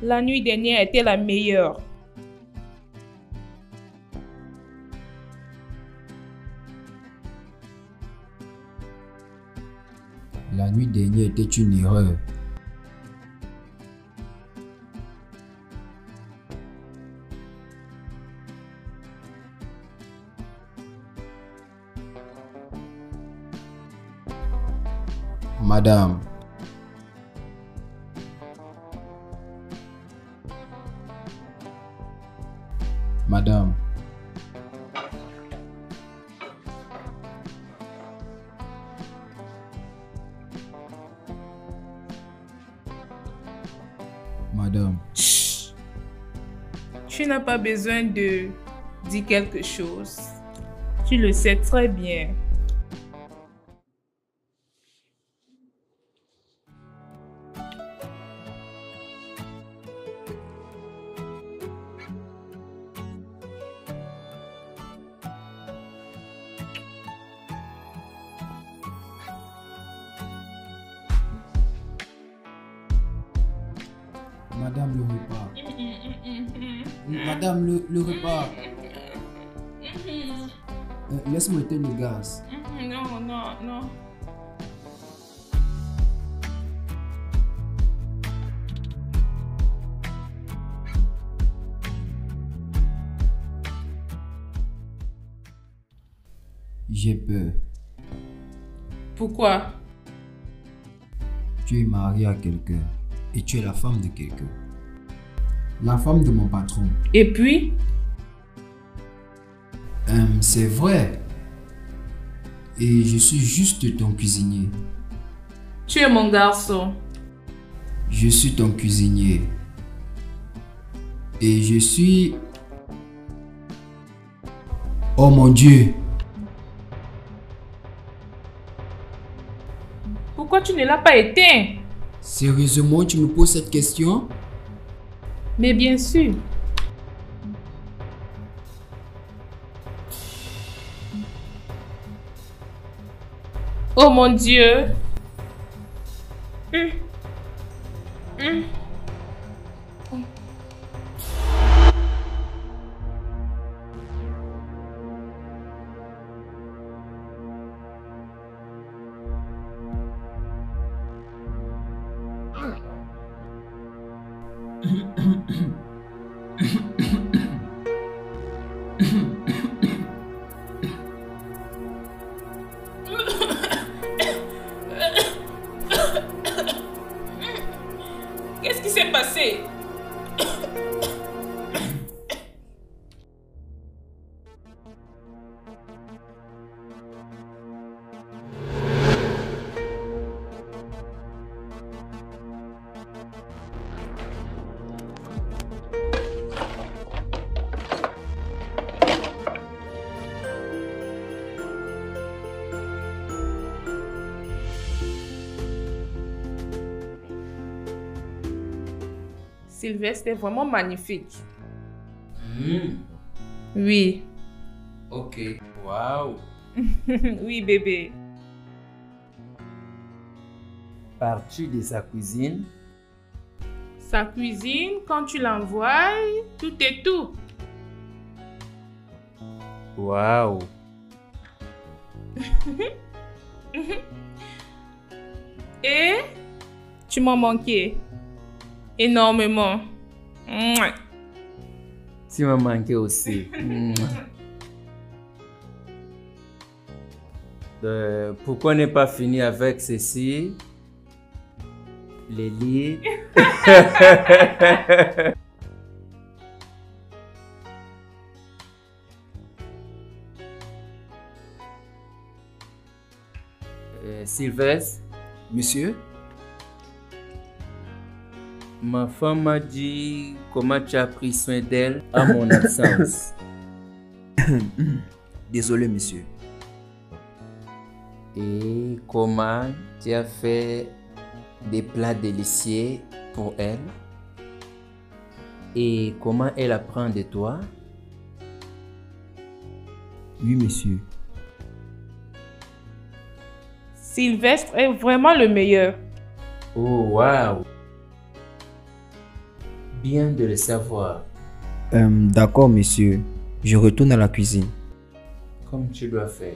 La nuit dernière était la meilleure. La nuit dernière était une erreur. Madame. Madame. Madame. Chut. Tu n'as pas besoin de dire quelque chose. Tu le sais très bien. Madame, le repas. Madame, le repas. Laisse-moi éteindre le gaz. Non, non, non. J'ai peur. Pourquoi? Tu es marié à quelqu'un et tu es la femme de quelqu'un. La femme de mon patron. Et puis? C'est vrai. Et je suis juste ton cuisinier. Tu es mon garçon. Je suis ton cuisinier. Et je suis... Oh mon Dieu! Pourquoi tu ne l'as pas éteint? Sérieusement, tu me poses cette question? Mais bien sûr. Oh mon Dieu. Qu'est-ce qui s'est passé? Sylvestre est vraiment magnifique. Oui. Ok. Waouh. Oui, bébé. Pars-tu de sa cuisine? Sa cuisine, quand tu l'envoies, tout est tout. Waouh. Et tu m'as manqué énormément. Mouah. Tu m'as manqué aussi. Pourquoi ne pas finir avec ceci? Les lits. Sylvestre, Monsieur? ma femme m'a dit comment tu as pris soin d'elle à mon absence. Désolé, monsieur. Et comment tu as fait des plats délicieux pour elle. Et comment elle apprend de toi. Oui, monsieur. Sylvestre est vraiment le meilleur. Oh, waouh! bien de le savoir. D'accord, monsieur. Je retourne à la cuisine. Comme tu dois faire.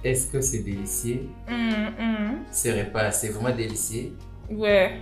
Est-ce que c'est délicieux? Ce repas, c'est vraiment délicieux. Ouais.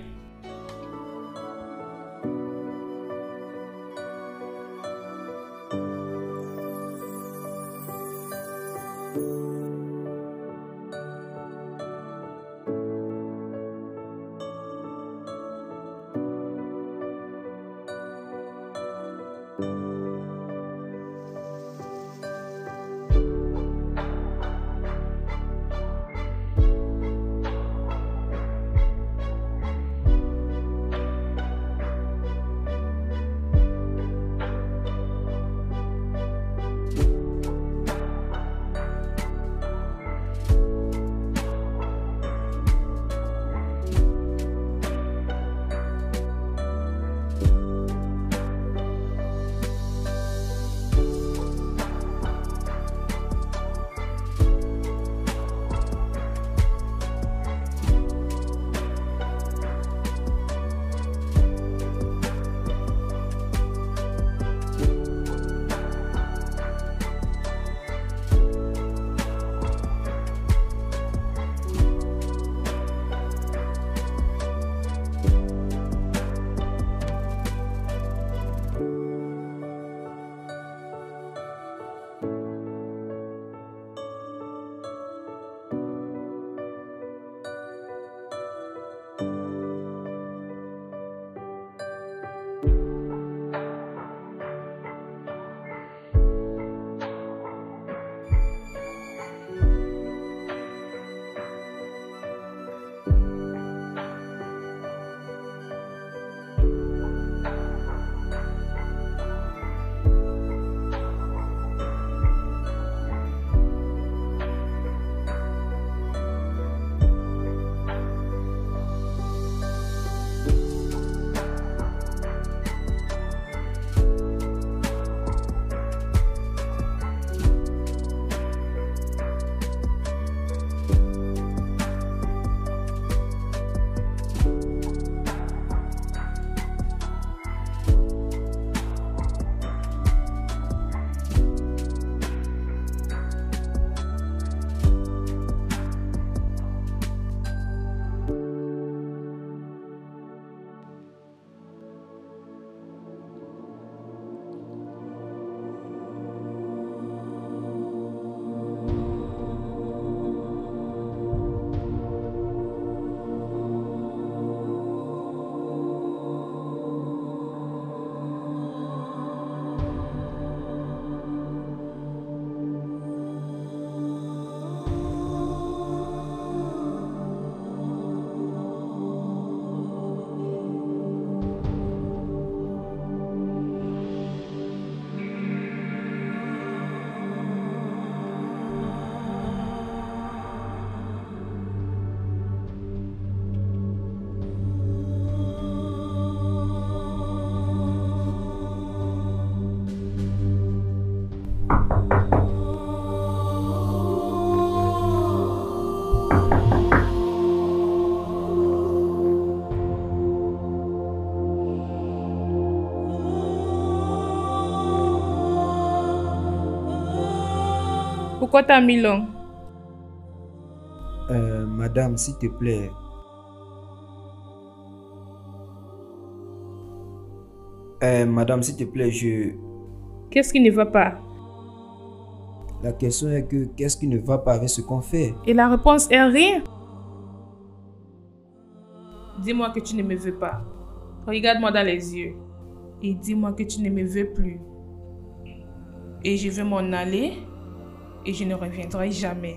Pourquoi t'as mis long? Madame, s'il te plaît. Madame, s'il te plaît, Qu'est-ce qui ne va pas? La question est que qu'est-ce qui ne va pas avec ce qu'on fait? Et la réponse est rien. Dis-moi que tu ne me veux pas. Regarde-moi dans les yeux. Et dis-moi que tu ne me veux plus. Et je vais m'en aller. Et je ne reviendrai jamais.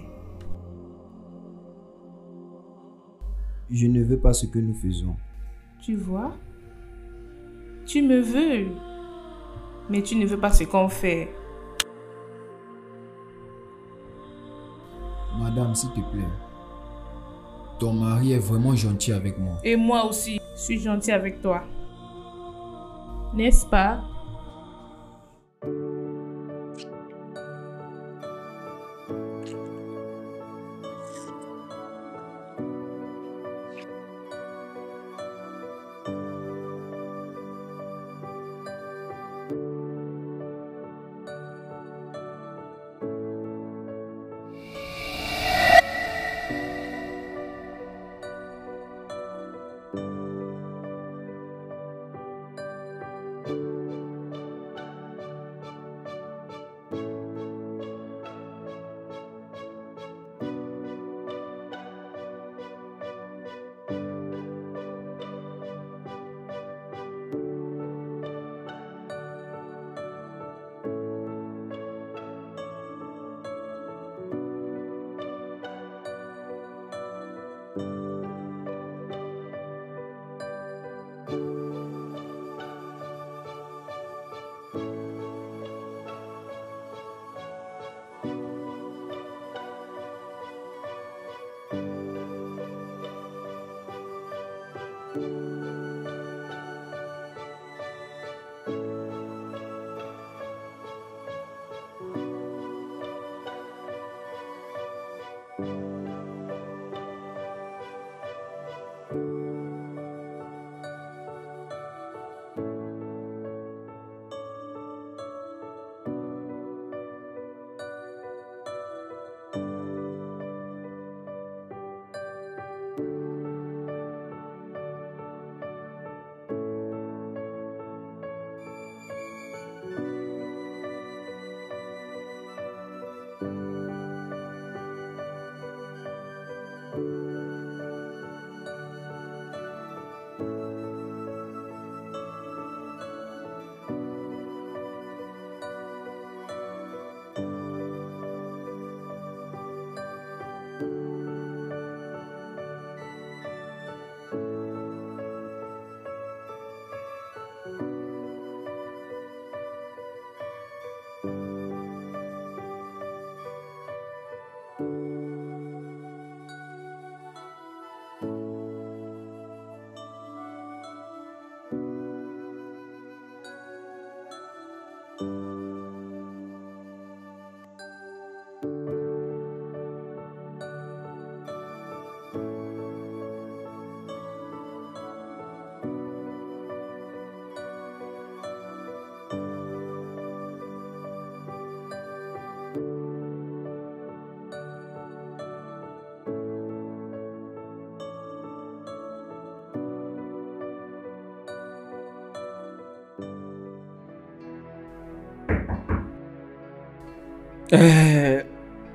Je ne veux pas ce que nous faisons. Tu vois? Tu me veux. Mais tu ne veux pas ce qu'on fait. Madame, s'il te plaît. Ton mari est vraiment gentil avec moi. Et moi aussi, je suis gentil avec toi. N'est-ce pas?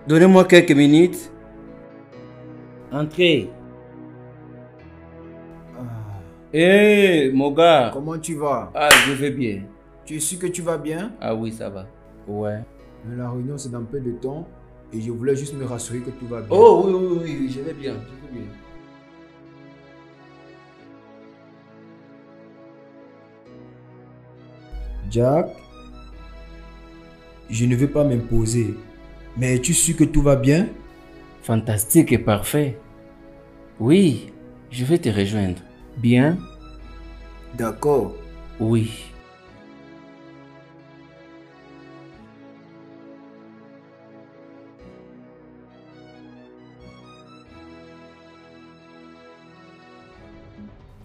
Donnez-moi quelques minutes. Entrez. Hé, mon gars. Comment tu vas? Ah, je vais bien. Tu es sûr que tu vas bien? Ah oui, ça va. Ouais. Mais la réunion, c'est dans peu de temps et je voulais juste me rassurer que tout va bien. Oh, oui, oui, oui, oui, je vais bien. Je vais bien. Jack, je ne veux pas m'imposer, mais es-tu sûr que tout va bien? Fantastique et parfait. Oui, je vais te rejoindre. Bien? D'accord. Oui.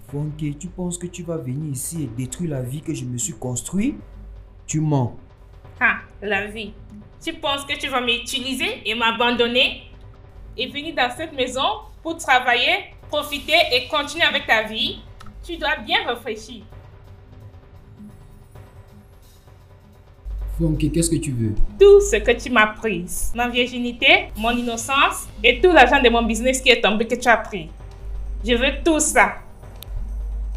Funky, tu penses que tu vas venir ici et détruire la vie que je me suis construite? Tu mens. Ah, la vie. Tu penses que tu vas m'utiliser et m'abandonner et venir dans cette maison pour travailler, profiter et continuer avec ta vie? Tu dois bien réfléchir. Funky, qu'est-ce que tu veux? Tout ce que tu m'as pris, ma virginité, mon innocence et tout l'argent de mon business qui est tombé que tu as pris. Je veux tout ça.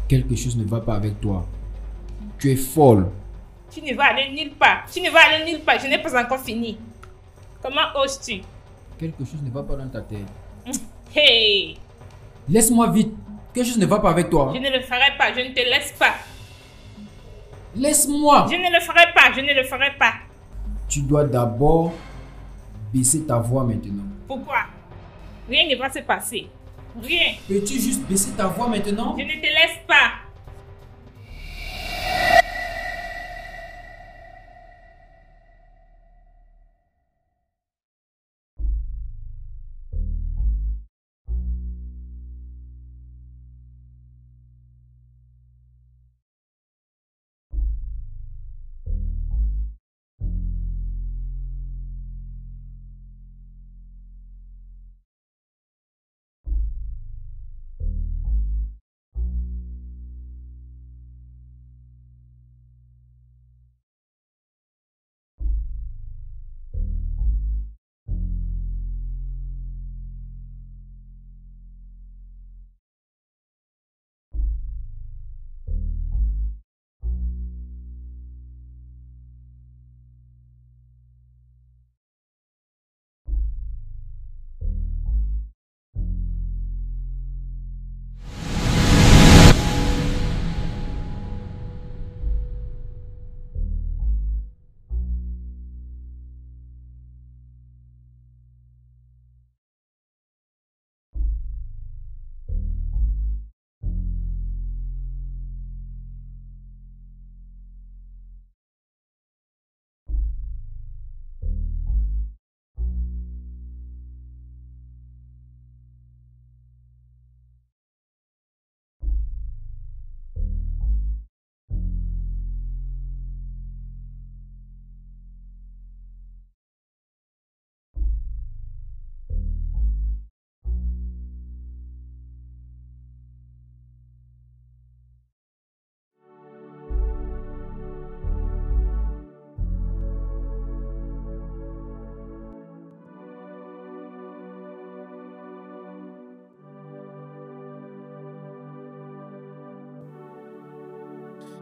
Quelque chose ne va pas avec toi. Tu es folle. Tu ne vas aller nulle part. Tu ne vas aller nulle part. Je n'ai pas encore fini. Comment oses-tu? Quelque chose ne va pas dans ta tête. Hey! Laisse-moi vite. Quelque chose ne va pas avec toi. Je ne le ferai pas. Je ne te laisse pas. Laisse-moi. Je ne le ferai pas. Je ne le ferai pas. Tu dois d'abord baisser ta voix maintenant. Pourquoi? Rien ne va se passer. Rien. Peux-tu juste baisser ta voix maintenant? Je ne te laisse pas.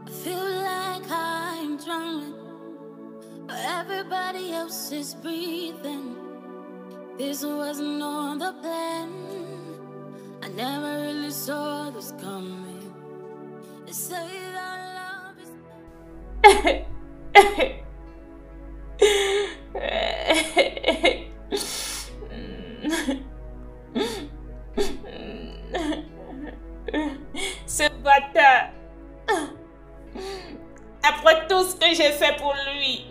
I feel like I'm drowning, but everybody else is breathing. This wasn't on the plan. I never really saw this coming. They say that love is Ce bâtard. Après tout ce que j'ai fait pour lui.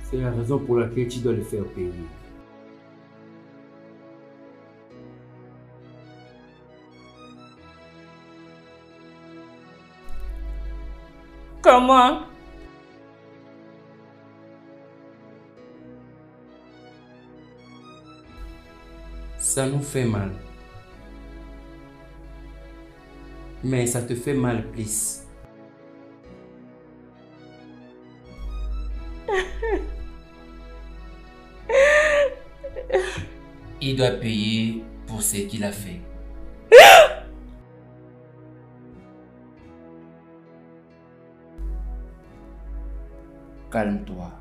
C'est la raison pour laquelle tu dois le faire payer. Comment? Ça nous fait mal. Mais ça te fait mal plus. Il doit payer pour ce qu'il a fait. Calme-toi.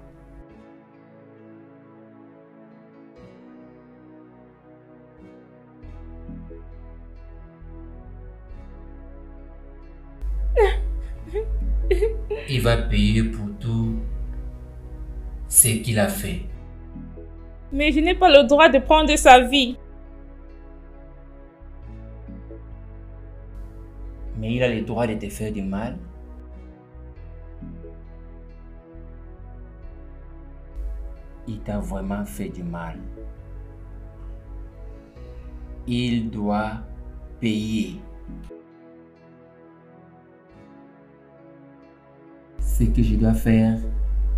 Il va payer pour tout ce qu'il a fait. Mais je n'ai pas le droit de prendre sa vie. Mais il a le droit de te faire du mal. Il t'a vraiment fait du mal. Il doit payer. Ce que je dois faire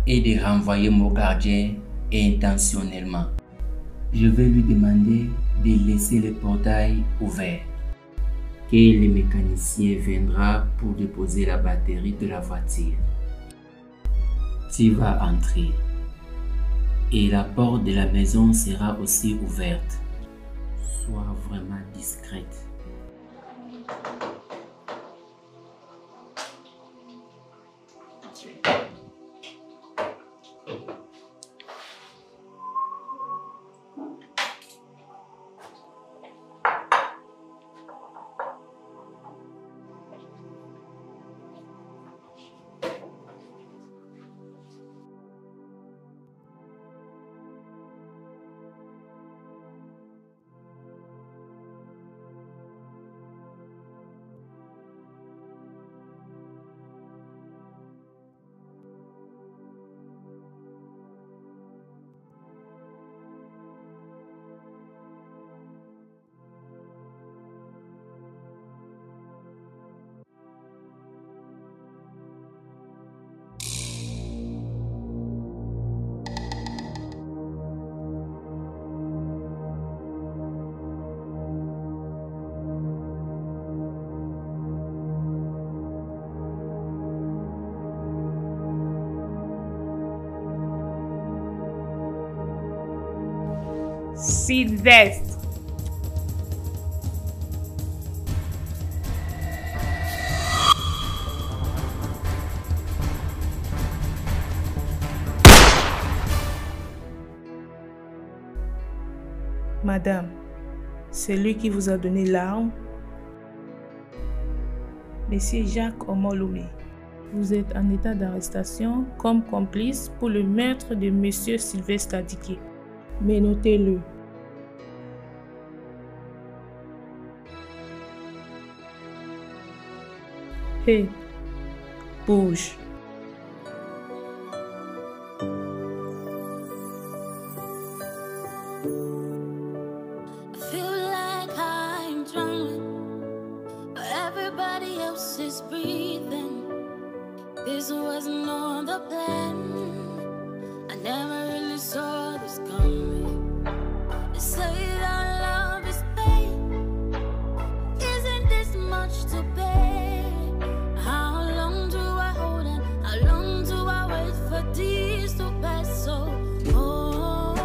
est de renvoyer mon gardien intentionnellement. Je vais lui demander de laisser le portail ouvert. Que le mécanicien viendra pour déposer la batterie de la voiture. Tu vas entrer. Et la porte de la maison sera aussi ouverte. Sois vraiment discrète. Sylvestre. Madame, c'est lui qui vous a donné l'arme. Monsieur Jacques Omolomé, vous êtes en état d'arrestation comme complice pour le meurtre de Monsieur Sylvestre Adiké. Mais notez-le. Hé, bouge. I feel like I'm drowning, but everybody else is breathing. This wasn't on the plan. I never really saw this coming. They say that love is pain. Isn't this much to bear? How long do I hold on? How long do I wait for these to pass? So, oh,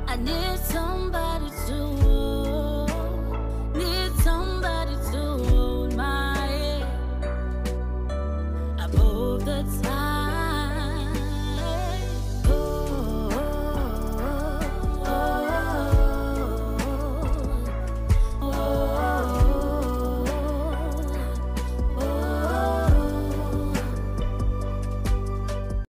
I need somebody to hold. Need somebody to hold my hand above the tide.